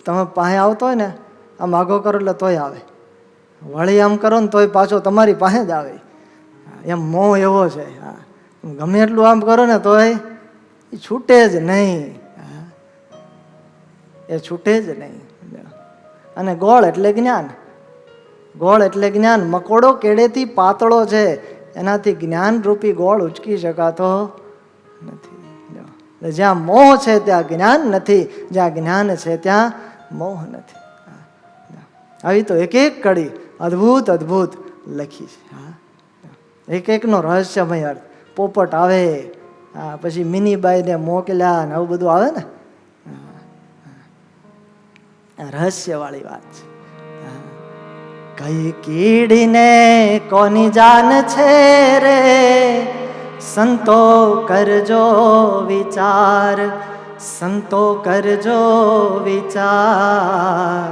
તમે પાસે આવતો હોય ને, આમ આગો કરો એટલે તોય આવે, વળી આમ કરો ને તોય પાછો તમારી પાસે જ આવે. એમ મોહ એવો છે. ગમે એટલું આમ કરો ને તોય એ છૂટે જ નહીં. એ છૂટે જ નહીં. અને ગોળ એટલે જ્ઞાન. ગોળ એટલે જ્ઞાન. મકોડો કેડેથી પાતળો છે, એનાથી જ્ઞાન રૂપી ગોળ ઉચકી શકાતો નથી. જ્યાં મોહ છે ત્યાં જ્ઞાન નથી, જ્યાં જ્ઞાન છે ત્યાં મોહ નથી. આવી તો એક કડી અદ્ભુત અદ્ભુત લખી છે. એકનો રહસ્યમય અર્થ. પોપટ આવે, પછી મિનીબાઈને મોકલ્યા ને આવું બધું આવે ને, રહસ્યવાળી વાત છે. કઈ કીડીને કોની જાન છે રે, સંતો કરજો વિચાર, સંતો કરજો વિચાર.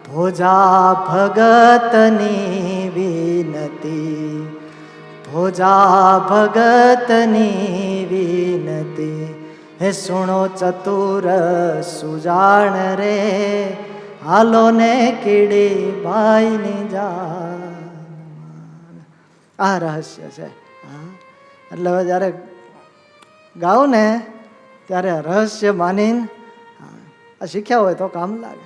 ભોજા ભગતની વિનતી, ભોજા ભગતની વિનતી. હે સુણો ચતુર સુજાણ રે, હાલો ને કીડી બાઈની જાન. આ રહસ્ય છે. એટલે હવે જ્યારે ગાઓ ને ત્યારે રહસ્ય માનીને આ શીખ્યા હોય તો કામ લાગે.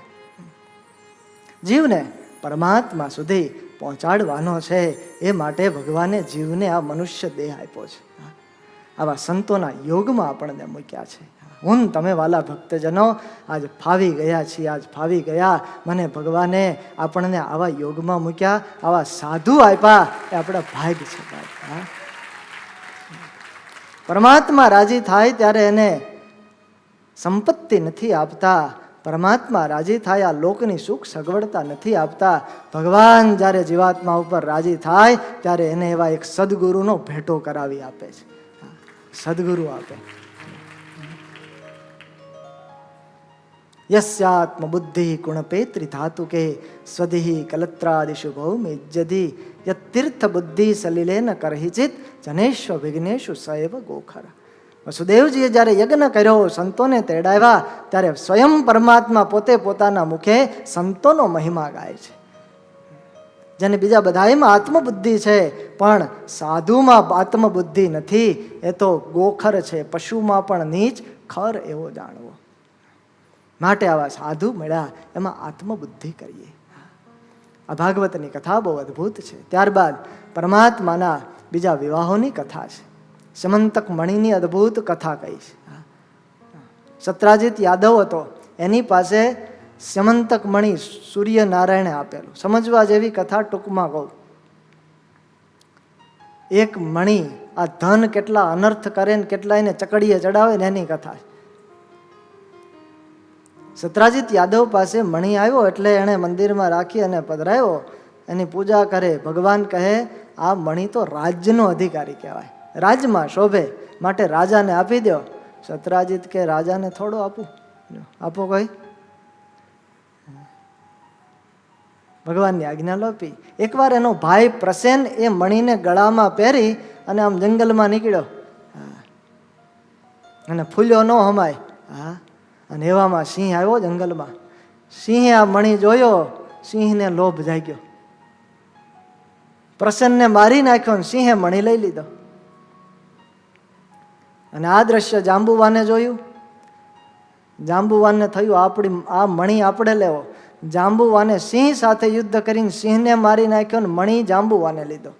જીવને પરમાત્મા સુધી પહોંચાડવાનો છે, એ માટે ભગવાને જીવને આ મનુષ્ય દેહ આપ્યો છે. આવા સંતોના યોગમાં આપણને મૂક્યા છે. હું તમે વાલા ભક્તજનો આજ ફાવી ગયા છીએ, આજ ફાવી ગયા. મને ભગવાને આપણને આવા યોગમાં મૂક્યા, આવા સાધુ આપ્યા, એ આપણા ભાગ્ય છે. પરમાત્મા રાજી થાય ત્યારે એને સંપત્તિ નથી આપતા. પરમાત્મા રાજી થાય આ લોકની સુખ સગવડતા નથી આપતા. ભગવાન જ્યારે જીવાત્મા ઉપર રાજી થાય ત્યારે એને એવા એક સદગુરુનો ભેટો કરાવી આપે છે. સદગુરુ આપે. યસ્યાત્મ બુદ્ધિ ગુણપેત્રી ધાતુકે સ્વધિ કલત્રાદિશુ ભૌમિ જધિ યતીર્થ બુદ્ધિ સલિલેન કરહિચિત જનેશ્વ વિઘ્નેશુ સૈવ ગોખર. વસુદેવજીએ જ્યારે યજ્ઞ કર્યો, સંતોને તેડાવ્યા, ત્યારે સ્વયં પરમાત્મા પોતે પોતાના મુખે સંતોનો મહિમા ગાય છે. જેને બીજા બધામાં આત્મબુદ્ધિ છે પણ સાધુમાં આત્મબુદ્ધિ નથી, એ તો ગોખર છે. પશુમાં પણ નીચ ખર એવો જાણવો. માટે આવા સાધુ મળ્યા, એમાં આત્મબુદ્ધિ કરીએ. આ ભાગવતની કથા બહુ અદ્ભુત છે. ત્યારબાદ પરમાત્માના બીજા વિવાહોની કથા છે. સમંતક મણીની અદ્ભુત કથા કહી છે. સત્રાજીત યાદવ હતો, એની પાસે સમંતક મણી સૂર્યનારાયણે આપેલું. સમજવા જેવી કથા ટૂંકમાં કહું. એક મણી આ ધન કેટલા અનર્થ કરે ને કેટલા એને ચકડીએ ચડાવે ને એની કથા. સત્રાજીત યાદવ પાસે મણી આવ્યો એટલે એણે મંદિરમાં રાખી અને પધરાયો, એની પૂજા કરે. ભગવાન કહે આ મણી તો રાજ્યનો અધિકારી કહેવાય, રાજમાં શોભે, માટે રાજાને આપી દો. સત્રાજીત કે રાજાને થોડો આપું, આપો કોઈ. ભગવાનની આજ્ઞા લોપી. એકવાર એનો ભાઈ પ્રસેન એ મણીને ગળામાં પહેરી અને આમ જંગલમાં નીકળ્યો અને ફૂલ્યો ન હમાય. અને એવામાં સિંહ આવ્યો જંગલમાં. સિંહે આ મણી જોયો, સિંહને લોભ જાગ્યો, પ્રસન્નને મારી નાખ્યો ને સિંહે મણી લઈ લીધો. અને આ દ્રશ્ય જાંબુવાને જોયું. જાંબુવાનને થયું આપણી આ મણી આપણે લેવો. જાંબુવાને સિંહ સાથે યુદ્ધ કરીને સિંહને મારી નાખ્યો ને મણી જાંબુવાને લીધો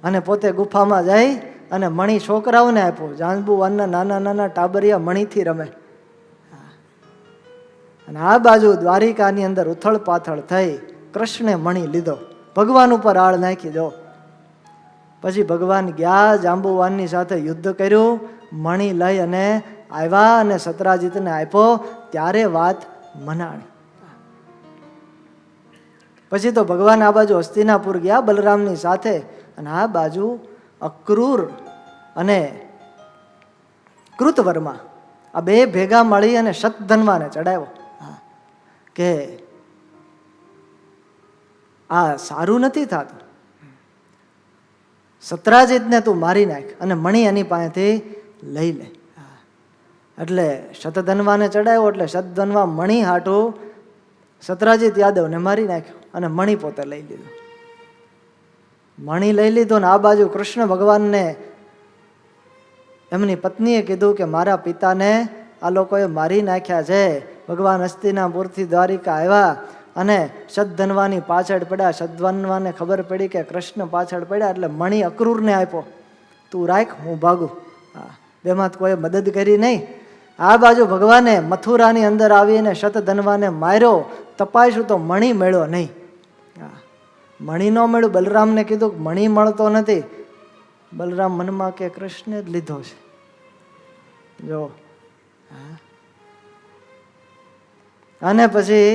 અને પોતે ગુફામાં જઈ અને મણી છોકરાઓને આપ્યો. જાંબુવાનના નાના નાના ટાબરિયા મણીથી રમે. અને આ બાજુ દ્વારિકાની અંદર ઉથળ પાથળ થઈ કૃષ્ણે મણી લીધો, ભગવાન ઉપર આળ નાખી દો. પછી ભગવાન ગયા, જાંબુવાનની સાથે યુદ્ધ કર્યું, મણી લઈ અને આવ્યા અને સત્રાજીતને આપ્યો. ત્યારે વાત મનાણી. પછી તો ભગવાન આ બાજુ હસ્તિનાપુર ગયા બલરામની સાથે, અને આ બાજુ અક્રૂર અને કૃતવર્મા આ બે ભેગા મળી અને શતધન્વાને ચડાવ્યો કે આ સારું નથી થતું, સત્રાજીતને તું મારી નાખ અને મણી એની પાસેથી લઈ લે. એટલે શતધન્વાને ચડાવ્યો. એટલે શતધન્વા મણી હાટું સત્રાજીત યાદવને મારી નાખ્યો અને મણી પોતે લઈ લીધો. મણી લઈ લીધો ને આ બાજુ કૃષ્ણ ભગવાનને એમની પત્નીએ કીધું કે મારા પિતાને આ લોકોએ મારી નાખ્યા છે. ભગવાન હસ્તિનાપુરથી દ્વારિકા આવ્યા અને શતધન્વાની પાછળ પડ્યા. શતધન્વાને ખબર પડી કે કૃષ્ણ પાછળ પડ્યા એટલે મણી અક્રૂરને આપ્યો, તું રાખ, હું ભાગું. બેમાં કોઈ મદદ કરી નહીં. આ બાજુ ભગવાને મથુરાની અંદર આવીને શતધન્વાને માર્યો. તપાસ્યું તો મણી મળ્યો નહીં. મણી ન મળ્યું. બલરામને કીધું કે મણી મળતો નથી. બલરામ મનમાં કે કૃષ્ણે જ લીધો છે. જો અને પછી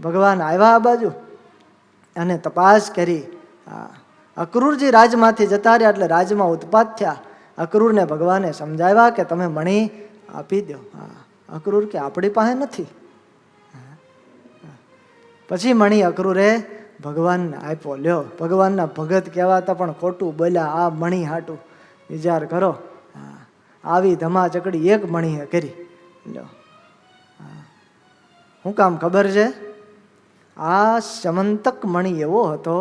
ભગવાન આવ્યા આ બાજુ અને તપાસ કરી. અક્રૂરજી રાજમાંથી જતા રહ્યા એટલે રાજમાં ઉત્પાત થયા. અક્રૂરને ભગવાને સમજાવ્યા કે તમે મણી આપી દો. અક્રૂર કે આપણી પાસે નથી. પછી મણી અક્રૂરે ભગવાનને આપ્યો. લ્યો, ભગવાનના ભગત કહેવાતા પણ ખોટું બોલ્યા. આ મણી હાટું વિચાર કરો. આવી ધમાચકડી એક મણીએ કરી. લ્યો, શું કામ ખબર છે? આ સમંતક મણી એવો હતો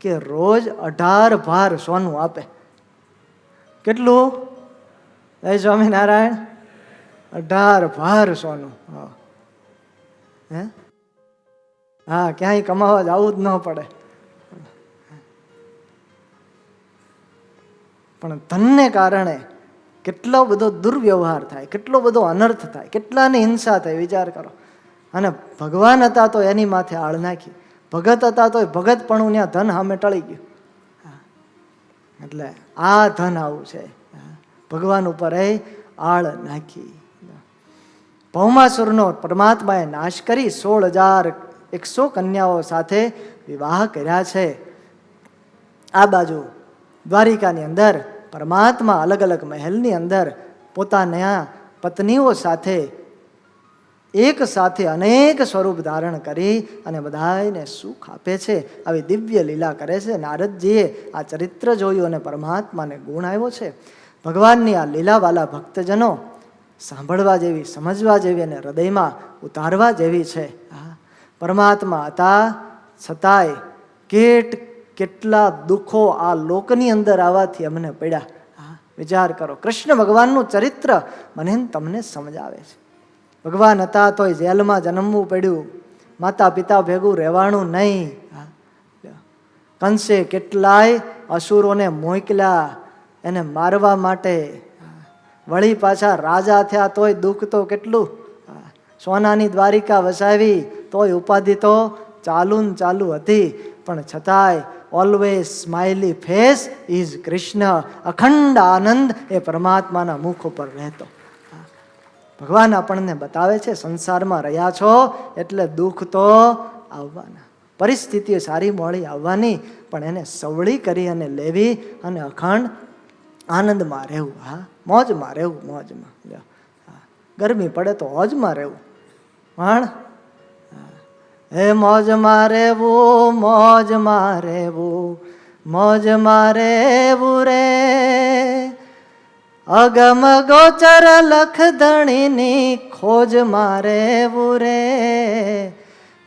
કે રોજ 18 ભાર સોનું આપે. કેટલું? જય સ્વામિનારાયણ. 18 ભાર સોનું. હે, હા, ક્યાંય કમાવા જવું જ ન પડે. પણ ધનને કારણે કેટલો બધો દુર્વ્યવહાર થાય, કેટલો બધો અનર્થ થાય, કેટલાની હિંસા થાય, વિચાર કરો. અને ભગવાન હતા તો એની માથે આળ નાખી, ભગત હતા તો ભગતપણું ત્યાં ધન સામે ટળી ગયું. એટલે આ ધન આવું છે, ભગવાન ઉપર એ આળ નાખી. ભૌમાસુરનો પરમાત્માએ નાશ કરી 16,100 કન્યાઓ સાથે વિવાહ કર્યા છે. આ બાજુ દ્વારિકાની અંદર પરમાત્મા અલગ અલગ મહેલની અંદર પોતાના પત્નીઓ સાથે એક સાથે અનેક સ્વરૂપ ધારણ કરી અને બધાને સુખ આપે છે. આવી દિવ્ય લીલા કરે છે. નારદજીએ આ ચરિત્ર જોયું અને પરમાત્માને ગુણ આવ્યો છે. ભગવાનની આ લીલાવાલા ભક્તજનો સાંભળવા જેવી, સમજવા જેવી અને હૃદયમાં ઉતારવા જેવી છે. પરમાત્મા હતા છતાંય કેટલા દુઃખો આ લોકની અંદર આવવાથી અમને પડ્યા. વિચાર કરો, કૃષ્ણ ભગવાનનું ચરિત્ર મને તમને સમજાવે છે. ભગવાન હતા તોય જેલમાં જન્મવું પડ્યું, માતા પિતા ભેગું રહેવાનું નહીં. કંસે કેટલાય અસુરોને મોકલ્યા એને મારવા માટે. વળી પાછા રાજા થયા તોય દુઃખ તો કેટલું. સોનાની દ્વારિકા વસાવી તોય ઉપાધિ તો ચાલુ હતી. પણ છતાંય always smiley face is Krishna. અખંડ આનંદ એ પરમાત્માના મુખ ઉપર રહેતો. ભગવાન આપણને બતાવે છે સંસારમાં રહ્યા છો એટલે દુઃખ તો આવવાના, પરિસ્થિતિઓ સારી મોડી આવવાની, પણ એને સવળી કરી અને લેવી અને અખંડ આનંદમાં રહેવું. મોજમાં રહેવું, મોજમાં. ગરમી પડે તો મોજમાં રહેવું. પણ હે મોજમાં રહેવું, મોજમાં રહેવું, મોજમાં રહેવું રે. અગમ ગોચર લખ ધણીની ખોજમાં રહેવું રે.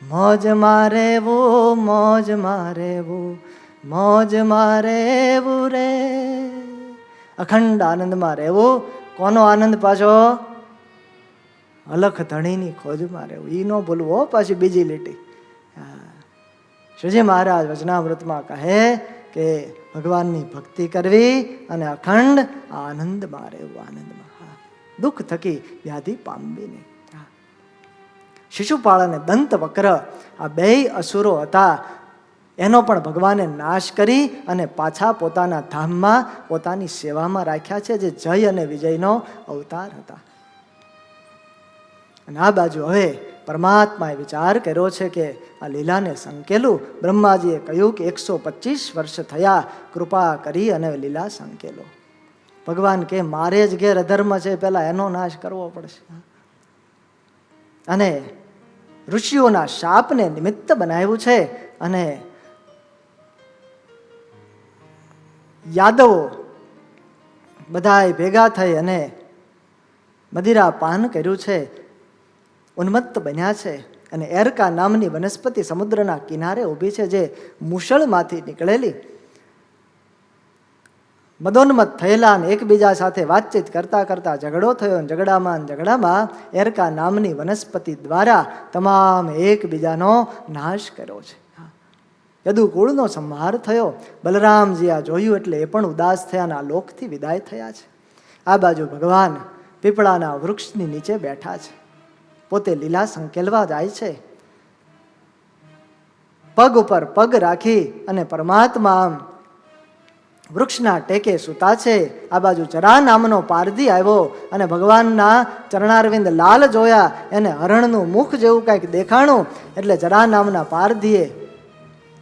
મોજમાં રહેવું, મોજમાં રહેવું, મોજમાં રહેવું રે. અખંડ આનંદમાં રહેવું. કોનો આનંદ પાછો? અલખ ધણીની ખોજમાં રહેવું, એ ન ભૂલવું હો. પાછી બીજી લીટી શ્રીજી મહારાજ વચનામૃતમાં કહે કે ભગવાનની ભક્તિ કરવી અને અખંડ આનંદમાં રહેવું. આનંદમાં, દુઃખ થકી વ્યાધિ પામવી નહીં. શિશુપાળ અને દંત વક્ર આ બે અસુરો હતા, એનો પણ ભગવાને નાશ કરી અને પાછા પોતાના ધામમાં પોતાની સેવામાં રાખ્યા છે, જે જય અને વિજયનો અવતાર હતા. અને આ બાજુ હવે પરમાત્માએ વિચાર કર્યો છે કે આ લીલાને સંકેલું. બ્રહ્માજીએ કહ્યું કે 125 વર્ષ થયા, કૃપા કરી અને લીલા સંકેલો. ભગવાન કે મારે જ ઘેર અધર્મ છે, પહેલા એનો નાશ કરવો પડશે. અને ઋષિઓના શાપને નિમિત્ત બનાવ્યું છે. અને યાદવો બધાય ભેગા થઈ અને મદિરા પાન કર્યું છે, ઉન્મત્ત બન્યા છે. અને એરકા નામની વનસ્પતિ સમુદ્રના કિનારે ઊભી છે, જે મુશળમાંથી નીકળેલી. મદોન્મત થયેલા અને એકબીજા સાથે વાતચીત કરતા કરતા ઝઘડો થયો. ઝઘડામાં એરકા નામની વનસ્પતિ દ્વારા તમામ એકબીજાનો નાશ કર્યો છે. યદુકુળનો સંહાર થયો. બલરામજી આ જોયું એટલે એ પણ ઉદાસ થયા અને આ લોકથી વિદાય થયા છે. આ બાજુ ભગવાન પીપળાના વૃક્ષની નીચે બેઠા છે, પોતે લીલા સંકેલવા જાય છે. પગ ઉપર પગ રાખી અને પરમાત્મા આમ વૃક્ષના ટેકે સૂતા છે. આ બાજુ જરા નામનો પારધી આવ્યો અને ભગવાનના ચરણારવિંદ લાલ જોયા, એને હરણનું મુખ જેવું કંઈક દેખાણું એટલે જરા નામના પારધીએ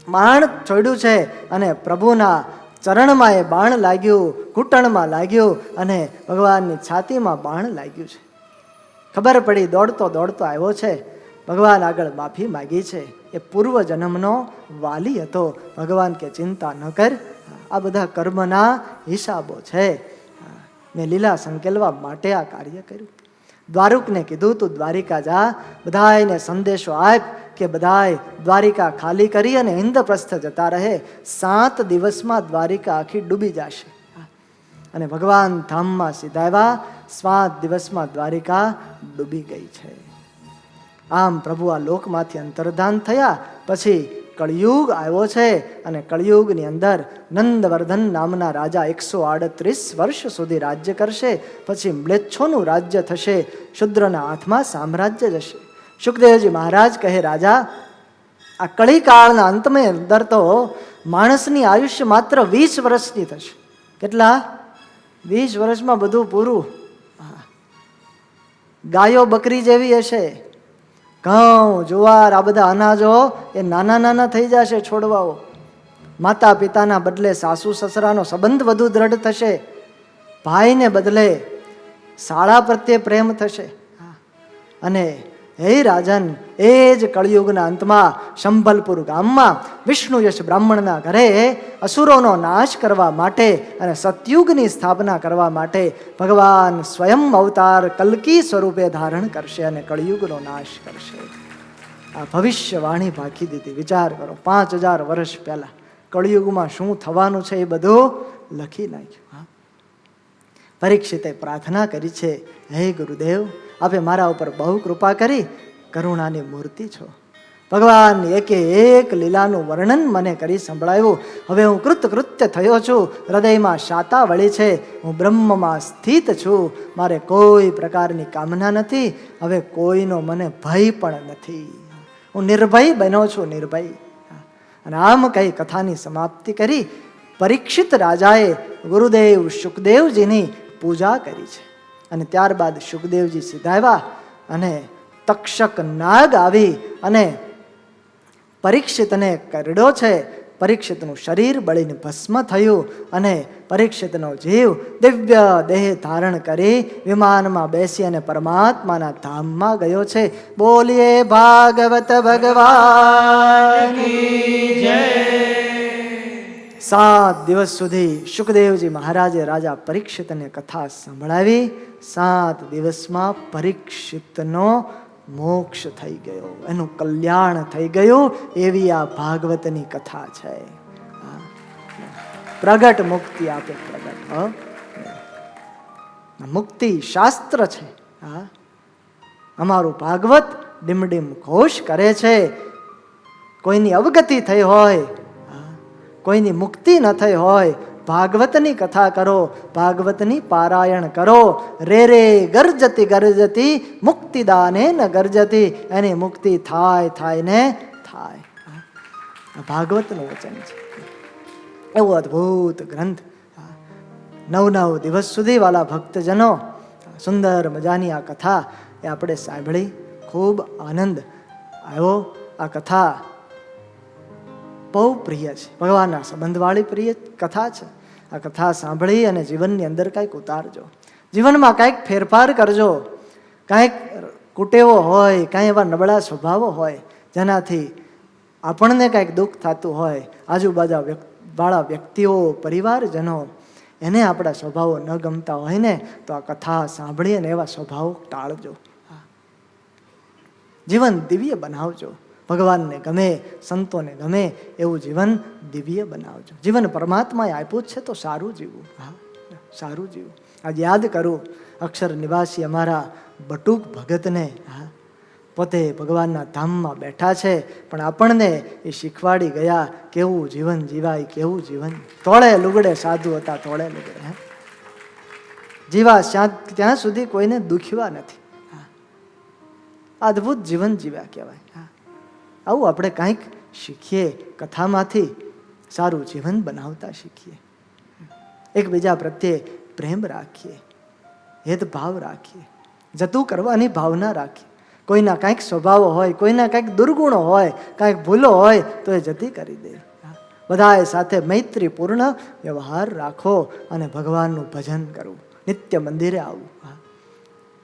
બાણ છોડ્યું છે અને પ્રભુના ચરણમાં એ બાણ લાગ્યું, ઘૂંટણમાં લાગ્યું અને ભગવાનની છાતીમાં બાણ લાગ્યું છે. ખબર પડી, દોડતો દોડતો આવ્યો છે. ભગવાન આગળ માફી માગી છે. એ પૂર્વ જન્મનો વાલી હતો. ભગવાન કે ચિંતા ન કર, આ બધા કર્મના હિસાબો છે. મેં લીલા સંકેલવા માટે આ કાર્ય કર્યું. દ્વારુકને કીધું તું દ્વારિકા જા, બધાયને સંદેશો આપ કે બધાય દ્વારિકા ખાલી કરી અને ઇન્દ્રપ્રસ્થ જતા રહે. 7 દિવસમાં દ્વારિકા આખી ડૂબી જશે. અને ભગવાન ધામમાં સીધાવ્યા. 7 દિવસમાં દ્વારિકા ડૂબી ગઈ છે. આમ પ્રભુ આ લોકમાંથી અંતર્ધાન થયા. પછી કળિયુગ આવ્યો છે અને કળિયુગની અંદર નંદવર્ધન નામના રાજા 138 વર્ષ સુધી રાજ્ય કરશે. પછી મ્લેચ્છોનું રાજ્ય થશે. શુદ્રના હાથમાં સામ્રાજ્ય જશે. સુખદેવજી મહારાજ કહે, રાજા, આ કળીકાળના અંતમાં અંદર તો માણસની આયુષ્ય માત્ર 20 વર્ષની થશે. કેટલા? 20 વર્ષમાં બધું પૂરું. ગાયો બકરી જેવી હશે. ઘઉં જુવાર આ બધા અનાજો એ નાના નાના થઈ જશે. છોડવાઓ માતા પિતાના બદલે સાસુ સસરાનો સંબંધ વધુ દ્રઢ થશે. ભાઈને બદલે શાળા પ્રત્યે પ્રેમ થશે. અને હે રાજન, એ જ કળિયુગના અંતમાં શંભલપુર ગામમાં વિષ્ણુ યશ બ્રાહ્મણના ઘરે અસુરોનો નાશ કરવા માટે અને સતયુગની સ્થાપના કરવા માટે ભગવાન સ્વયં અવતાર કલ્કી સ્વરૂપે ધારણ કરશે અને કળિયુગનો નાશ કરશે. આ ભવિષ્યવાણી ભાખી દીધી. વિચાર કરો, 5000 વર્ષ પહેલા કળિયુગમાં શું થવાનું છે એ બધું લખી નાખ્યું. પરીક્ષિતે પ્રાર્થના કરી છે, હે ગુરુદેવ, આપે મારા ઉપર બહુ કૃપા કરી, કરુણાની મૂર્તિ છો. ભગવાનની એકે એક લીલાનું વર્ણન મને કરી સંભળાવ્યું. હવે હું કૃતકૃત્ય થયો છું. હૃદયમાં શાતા વળી છે. હું બ્રહ્મમાં સ્થિત છું. મારે કોઈ પ્રકારની કામના નથી. હવે કોઈનો મને ભય પણ નથી. હું નિર્ભય બન્યો છું, નિર્ભય. અને આમ કઈ કથાની સમાપ્તિ કરી. પરીક્ષિત રાજાએ ગુરુદેવ શુકદેવજીની પૂજા કરી છે. અને ત્યારબાદ શુકદેવજી સીધાવ્યા અને તક્ષક નાગ આવી અને પરીક્ષિતને કરડ્યો છે. પરીક્ષિતનું શરીર બળીને ભસ્મ થયું અને પરીક્ષિતનો જીવ દિવ્ય દેહ ધારણ કરી વિમાનમાં બેસી અને પરમાત્માના ધામમાં ગયો છે. બોલીએ ભાગવત ભગવાન કી જય. 7 દિવસ સુધી શુકદેવજી મહારાજે રાજા પરીક્ષિતને કથા સંભળાવી. 7 દિવસમાં પરીક્ષિતનો મોક્ષ થઈ ગયો, એનું કલ્યાણ થઈ ગયું. એવી આ ભાગવતની કથા છે. પ્રગટ મુક્તિ આપે, પ્રગટ મુક્તિ શાસ્ત્ર છે. અમારું ભાગવત ડીમડીમ ઘોષ કરે છે. કોઈની અવગતિ થઈ હોય, કોઈની મુક્તિ ન થઈ હોય, ભાગવતની કથા કરો, ભાગવતની પારાયણ કરો. રે રે ગર્જતી ગર્જતી મુક્તિદાને ન ગર્જતી. એની મુક્તિ થાય ને થાય. ભાગવતનું વચન છે. એવો અદ્ભુત ગ્રંથ. 9 દિવસ સુધી વાલા ભક્તજનો સુંદર મજાની આ કથા એ આપણે સાંભળી, ખૂબ આનંદ આવ્યો. આ કથા બહુ પ્રિય છે, ભગવાનના સંબંધવાળી પ્રિય કથા છે. આ કથા સાંભળી અને જીવનની અંદર કંઈક ઉતારજો, જીવનમાં કંઈક ફેરફાર કરજો. કંઈક કુટેવો હોય, કાંઈ એવા નબળા સ્વભાવો હોય જેનાથી આપણને કંઈક દુઃખ થતું હોય, આજુબાજુ વાળા વ્યક્તિઓ, પરિવારજનો એને આપણા સ્વભાવો ન ગમતા હોય ને, તો આ કથા સાંભળી અને એવા સ્વભાવો ટાળજો. જીવન દિવ્ય બનાવજો. ભગવાનને ગમે, સંતોને ગમે એવું જીવન દિવ્ય બનાવજો. જીવન પરમાત્માએ આપ્યું જ છે તો સારું જીવવું. સારું જીવવું. આજે યાદ કરું અક્ષર નિવાસી અમારા બટુક ભગતને. પોતે ભગવાનના ધામમાં બેઠા છે, પણ આપણને એ શીખવાડી ગયા કેવું જીવન જીવાય, કેવું જીવન. તોળે લુગડે સાધુ હતા, તોળે લુગડે જીવા ત્યાં સુધી કોઈને દુખ્યા નથી. અદ્ભુત જીવન જીવ્યા કહેવાય. આવું આપણે કંઈક શીખીએ કથામાંથી, સારું જીવન બનાવતા શીખીએ. એકબીજા પ્રત્યે પ્રેમ રાખીએ, હેદભાવ રાખીએ, જતું કરવાની ભાવના રાખીએ. કોઈના કંઈક સ્વભાવો હોય, કોઈના કંઈક દુર્ગુણો હોય, કંઈક ભૂલો હોય તો એ જતી કરી દે. બધાએ સાથે મૈત્રીપૂર્ણ વ્યવહાર રાખો અને ભગવાનનું ભજન કરવું. નિત્ય મંદિરે આવવું.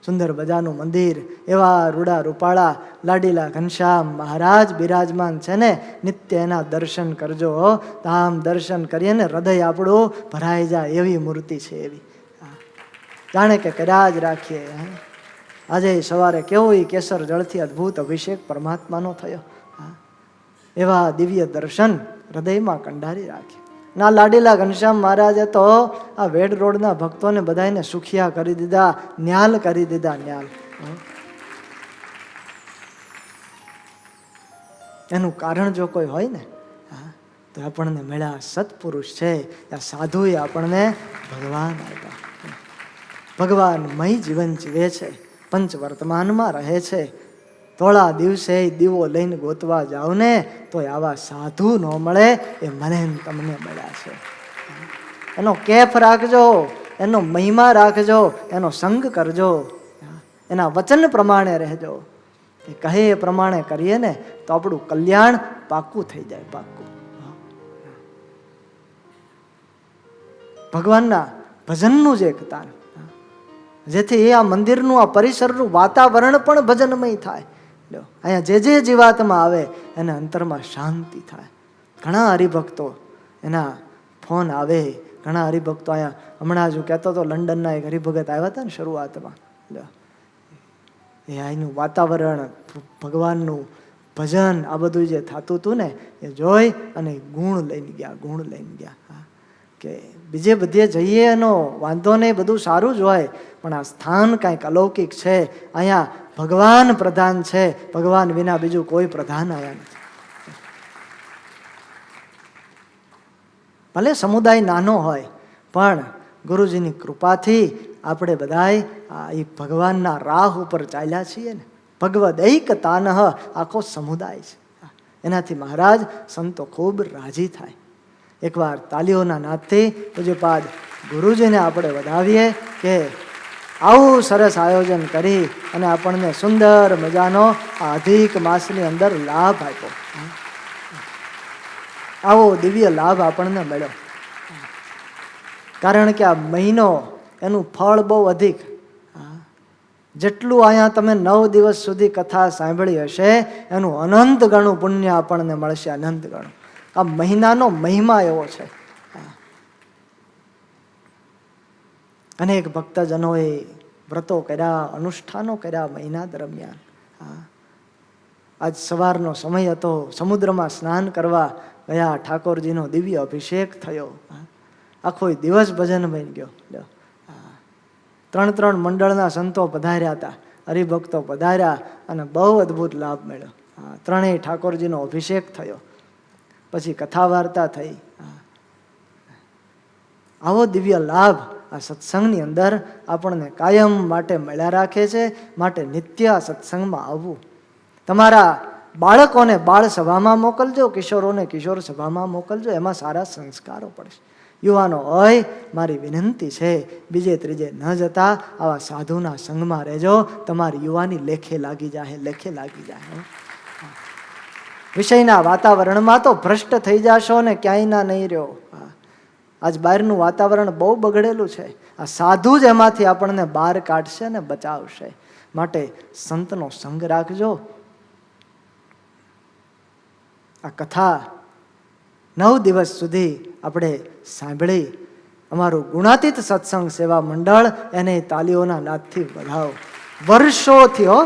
સુંદર મજાનું મંદિર, એવા રૂડા રૂપાળા લાડીલા ઘનશ્યામ મહારાજ બિરાજમાન છે ને, નિત્ય એના દર્શન કરજો. ધામ દર્શન કરીએ ને હૃદય આપણું ભરાઈ જાય એવી મૂર્તિ છે. એવી જાણે કે કર્યા જ રાખીએ. આજે સવારે કેવો એ કેસર જળથી અદ્ભુત અભિષેક પરમાત્માનો થયો. એવા દિવ્ય દર્શન હૃદયમાં કંડારી રાખે. ના લાડીલા ઘનશ્યામ મહારાજે તો આ વેડ રોડના ભક્તોને બધાને સુખિયા કરી દીધા, ન્યાલ કરી દીધા. ન્યાલ એનું કારણ જો કોઈ હોય ને તો આપણને મળ્યા સત્પુરુષ છે, આ સાધુએ આપણને ભગવાન આપ્યા. ભગવાનમય જીવન જીવે છે, પંચ વર્તમાનમાં રહે છે. થોડા દિવસે દીવો લઈને ગોતવા જાવ ને તો આવા સાધુ ન મળે, એ મને તમને મળ્યા છે. એનો કેફ રાખજો, એનો મહિમા રાખજો, એનો સંગ કરજો, એના વચન પ્રમાણે રહેજો. એ કહે એ પ્રમાણે કરીએ ને તો આપણું કલ્યાણ પાક્કું થઈ જાય, પાક્કું. ભગવાનના ભજનનું જ એક તાન, જેથી એ આ મંદિરનું, આ પરિસરનું વાતાવરણ પણ ભજનમય થાય. અહીંયા જે જીવાત્મા આવે એના અંતરમાં શાંતિ થાય. ઘણા હરિભક્તો એના ફોન આવે, ઘણા હરિભક્તો અહીંયા હમણાં જ હું કહેતો હતો, લંડનના એક હરિભગત આવ્યા હતા ને શરૂઆતમાં, એ અહીંનું વાતાવરણ, ભગવાનનું ભજન, આ બધું જે થતું હતું ને એ જોઈ અને ગુણ લઈને ગયા. કે બીજે બધે જઈએ એનો વાંધો નહીં, બધું સારું જ હોય, પણ આ સ્થાન કાંઈક અલૌકિક છે. અહીંયા ભગવાન પ્રધાન છે, ભગવાન વિના બીજું કોઈ પ્રધાન આવ્યા નથી. ભલે સમુદાય નાનો હોય, પણ ગુરુજીની કૃપાથી આપણે બધાય એ ભગવાનના રાહ ઉપર ચાલ્યા છીએ ને. ભગવદ એક તાનહ આખો સમુદાય છે. એનાથી મહારાજ સંતો ખૂબ રાજી થાય. એકવાર તાલીઓના નાદથી પૂજ્યપાદ ગુરુજીને આપણે વધાવીએ કે આવું સરસ આયોજન કરી અને આપણને સુંદર મજાનો આ અધિક માસની અંદર લાભ આપ્યો. આવો દિવ્ય લાભ આપણને મળ્યો. કારણ કે આ મહિનો એનું ફળ બહુ અધિક. જેટલું અહીંયા તમે 9 દિવસ સુધી કથા સાંભળી હશે એનું અનંત ગણું પુણ્ય આપણને મળશે, અનંત ગણું. આ મહિનાનો મહિમા એવો છે. અનેક ભક્તજનોએ વ્રતો કર્યા, અનુષ્ઠાનો કર્યા મહિના દરમિયાન. આજ સવારનો સમય હતો, સમુદ્રમાં સ્નાન કરવા ગયા, ઠાકોરજીનો દિવ્ય અભિષેક થયો. આખો દિવસ ભજન બની ગયો. 3 મંડળના સંતો પધાર્યા હતા હરિભક્તો પધાર્યા અને બહુ અદ્ભુત લાભ મળ્યો. ત્રણેય ઠાકોરજીનો અભિષેક થયો, પછી કથા વાર્તા થઈ. આવો દિવ્ય લાભ આ સત્સંગની અંદર આપણને કાયમ માટે મળ્યા રાખે છે. માટે નિત્ય આ સત્સંગમાં આવવું. તમારા બાળકોને બાળ સભામાં મોકલજો, કિશોરોને કિશોર સભામાં મોકલજો, એમાં સારા સંસ્કારો પડશે. યુવાનો હોય, મારી વિનંતી છે, બીજે ત્રીજે ન જતા આવા સાધુના સંગમાં રહેજો. તમારી યુવાની લેખે લાગી જાય, લેખે લાગી જાય. વિષયના વાતાવરણમાં તો ભ્રષ્ટ થઈ જશો ને ક્યાંય ના નહીં રહ્યો. આજ બહારનું વાતાવરણ બહુ બગડેલું છે. આ સાધુ જ એમાંથી આપણને બહાર કાઢશે ને બચાવશે. માટે સંતનો સંગ રાખજો. આ કથા 9 દિવસ સુધી આપણે સાંભળી. અમારું ગુણાતીત સત્સંગ સેવા મંડળ એને તાલીઓના નાદથી વધાવો. વર્ષોથી હો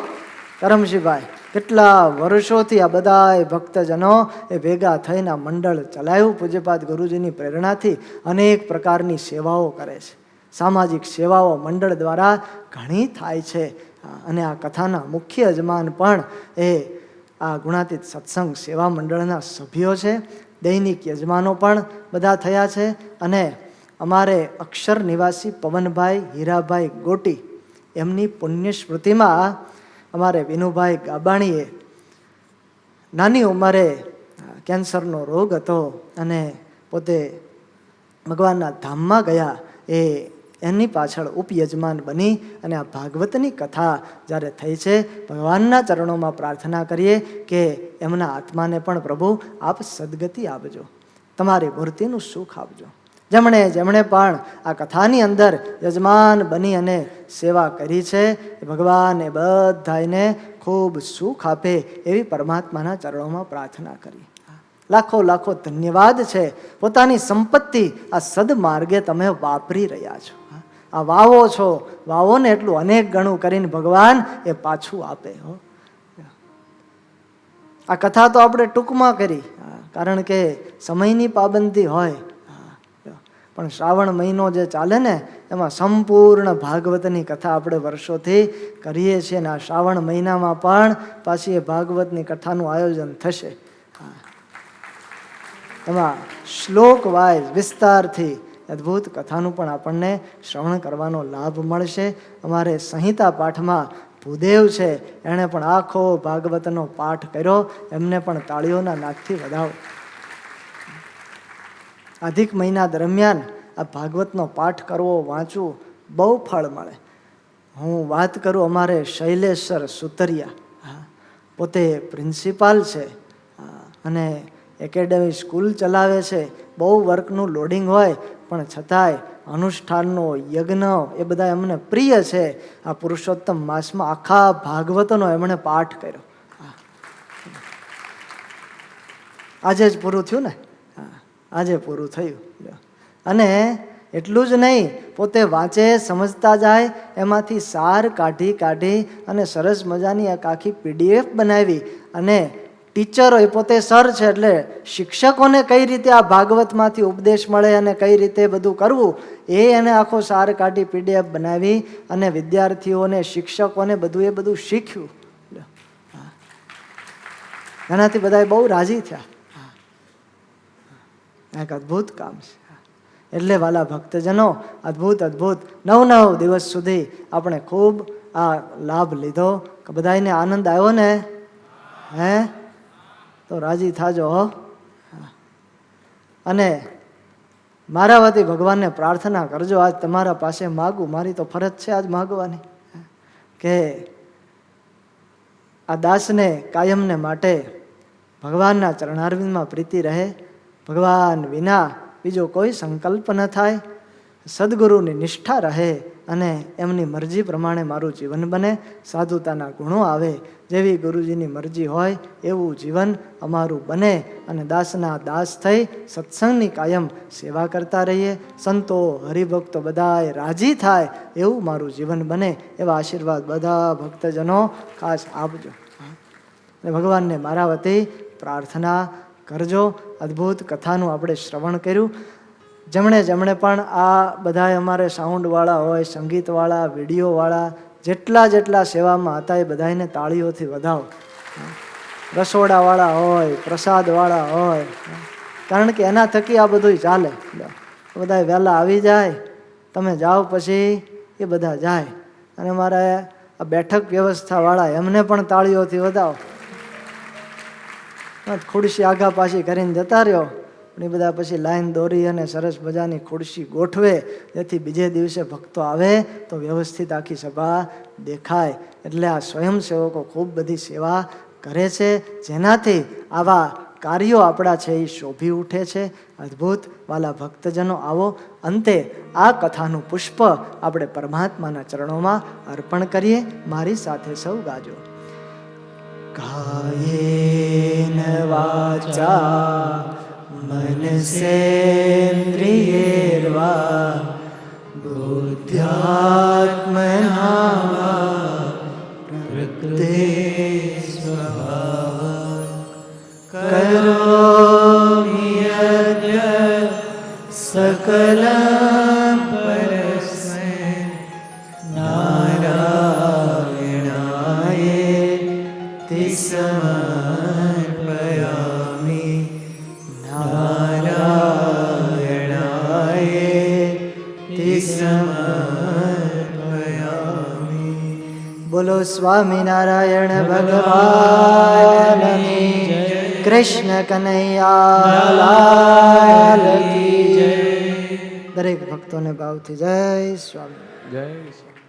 કરમશીભાઈ, કેટલા વર્ષોથી આ બધા ભક્તજનો એ ભેગા થઈને આ મંડળ ચલાવ્યું. પૂજ્યપાદ ગુરુજીની પ્રેરણાથી અનેક પ્રકારની સેવાઓ કરે છે. સામાજિક સેવાઓ મંડળ દ્વારા ઘણી થાય છે. અને આ કથાના મુખ્ય યજમાન પણ એ આ ગુણાતીત સત્સંગ સેવા મંડળના સભ્યો છે. દૈનિક યજમાનો પણ બધા થયા છે. અને અમારે અક્ષર નિવાસી પવનભાઈ હીરાભાઈ ગોટી, એમની પુણ્ય સ્મૃતિમાં અમારે વિનુભાઈ ગાબાણીએ નાની ઉંમરે કેન્સરનો રોગ હતો અને પોતે ભગવાનના ધામમાં ગયા. એની પાછળ ઉપયજમાન બની અને આ ભાગવતની કથા જ્યારે થઈ છે, ભગવાનના ચરણોમાં પ્રાર્થના કરીએ કે એમના આત્માને પણ પ્રભુ આપ સદગતિ આપજો, તમારી મૂર્તિનું સુખ આપજો. જેમણે જેમણે પણ આ કથાની અંદર યજમાન બની અને સેવા કરી છે, ભગવાન એ બધાને ખૂબ સુખ આપે એવી પરમાત્માના ચરણોમાં પ્રાર્થના કરી. લાખો લાખો ધન્યવાદ છે. પોતાની સંપત્તિ આ સદમાર્ગે તમે વાપરી રહ્યા છો. આ વાવો છો, વાવોને એટલું અનેક ગણું કરીને ભગવાન એ પાછું આપે. આ કથા તો આપણે ટૂંકમાં કરી, કારણ કે સમયની પાબંદી હોય. પણ શ્રાવણ મહિનો જે ચાલે ને, એમાં સંપૂર્ણ ભાગવતની કથા આપણે વર્ષોથી કરીએ છીએ. અને આ શ્રાવણ મહિનામાં પણ પાછી એ ભાગવતની કથાનું આયોજન થશે. એમાં શ્લોક વાઇઝ વિસ્તારથી અદ્ભુત કથાનું પણ આપણને શ્રવણ કરવાનો લાભ મળશે. અમારે સંહિતા પાઠમાં ભૂદેવ છે, એણે પણ આખો ભાગવતનો પાઠ કર્યો. એમને પણ તાળીઓના નાદથી વધાવો. અધિક મહિના દરમિયાન આ ભાગવતનો પાઠ કરવો, વાંચવું, બહુ ફળ મળે. હું વાત કરું, અમારે શૈલેશ્વર સુતરિયા પોતે પ્રિન્સિપાલ છે અને એકેડેમી સ્કૂલ ચલાવે છે. બહુ વર્કનું લોડિંગ હોય, પણ છતાંય અનુષ્ઠાનનો યજ્ઞ એ બધા એમને પ્રિય છે. આ પુરુષોત્તમ માસમાં આખા ભાગવતનો એમણે પાઠ કર્યો. આજે જ પૂરું થયું ને, આજે પૂરું થયું. અને એટલું જ નહીં, પોતે વાંચે, સમજતા જાય, એમાંથી સાર કાઢી કાઢી અને સરસ મજાની એક આખી PDF બનાવી. અને ટીચરો, એ પોતે સર છે, એટલે શિક્ષકોને કઈ રીતે આ ભાગવતમાંથી ઉપદેશ મળે અને કઈ રીતે બધું કરવું, એને આખો સાર કાઢી PDF બનાવી અને વિદ્યાર્થીઓને, શિક્ષકોને એ બધું શીખ્યું. એનાથી બધા બહુ રાજી થયા. એક અદ્ભુત કામ છે. એટલે વાલા ભક્તજનો, અદ્ભુત અદ્ભુત 9 દિવસ સુધી આપણે ખૂબ આ લાભ લીધો. બધાને આનંદ આવ્યો ને? હે? તો રાજી થાજો. અને મારા વતી ભગવાનને પ્રાર્થના કરજો. આજ તમારા પાસે માગું, મારી તો ફરજ છે આજ માગવાની, કે આ દાસને કાયમને માટે ભગવાનના ચરણારવિંદમાં પ્રીતિ રહે. ભગવાન વિના બીજો કોઈ સંકલ્પ ન થાય. સદગુરુની નિષ્ઠા રહે અને એમની મરજી પ્રમાણે મારું જીવન બને. સાધુતાના ગુણો આવે. જેવી ગુરુજીની મરજી હોય એવું જીવન અમારું બને. અને દાસના દાસ થઈ સત્સંગની કાયમ સેવા કરતા રહીએ. સંતો, હરિભક્તો બધાએ રાજી થાય એવું મારું જીવન બને. એવા આશીર્વાદ બધા ભક્તજનો ખાસ આપજો. અને ભગવાનને મારા વતી પ્રાર્થના કરજો. અદ્ભુત કથાનું આપણે શ્રવણ કર્યું. જેમણે જેમણે પણ આ બધા અમારે સાઉન્ડવાળા હોય, સંગીતવાળા, વિડીયોવાળા, જેટલા સેવામાં હતા એ બધાને તાળીઓથી વધાવો. રસોડાવાળા હોય, પ્રસાદવાળા હોય, કારણ કે એના થકી આ બધું ચાલે. બધા વહેલા આવી જાય, તમે જાઓ પછી એ બધા જાય. અને મારે આ બેઠક વ્યવસ્થાવાળા એમને પણ તાળીઓથી વધાવો. ખુરશી આગા પાછી કરીને જતા રહ્યો, પણ એ બધા પછી લાઈન દોરી અને સરસ મજાની ખુરશી ગોઠવે, જેથી બીજે દિવસે ભક્તો આવે તો વ્યવસ્થિત આખી સભા દેખાય. એટલે આ સ્વયંસેવકો ખૂબ બધી સેવા કરે છે, જેનાથી આવા કાર્યો આપણા છે એ શોભી ઉઠે છે. અદ્ભુત વાલા ભક્તજનો, આવો અંતે આ કથાનું પુષ્પ આપણે પરમાત્માના ચરણોમાં અર્પણ કરીએ. મારી સાથે સૌ ગાજો. કાયેન વાચા મનસેન્દ્રિયેર્વા બુદ્ધ્યાત્મના પ્રકૃતે સ્વભાવ કરોમિ યદ્યત સકલં પરસ્મૈ નારાયણાયેતિ સમર્પયામિ. નારાયણાયેતિ સમર્પયામિ. બોલો સ્વામિનારાયણ ભગવાનની જય. કૃષ્ણ કનૈયા લાલ કી જય. દરેક ભક્તોને ભાવથી જય સ્વામી. જય સ્વામી.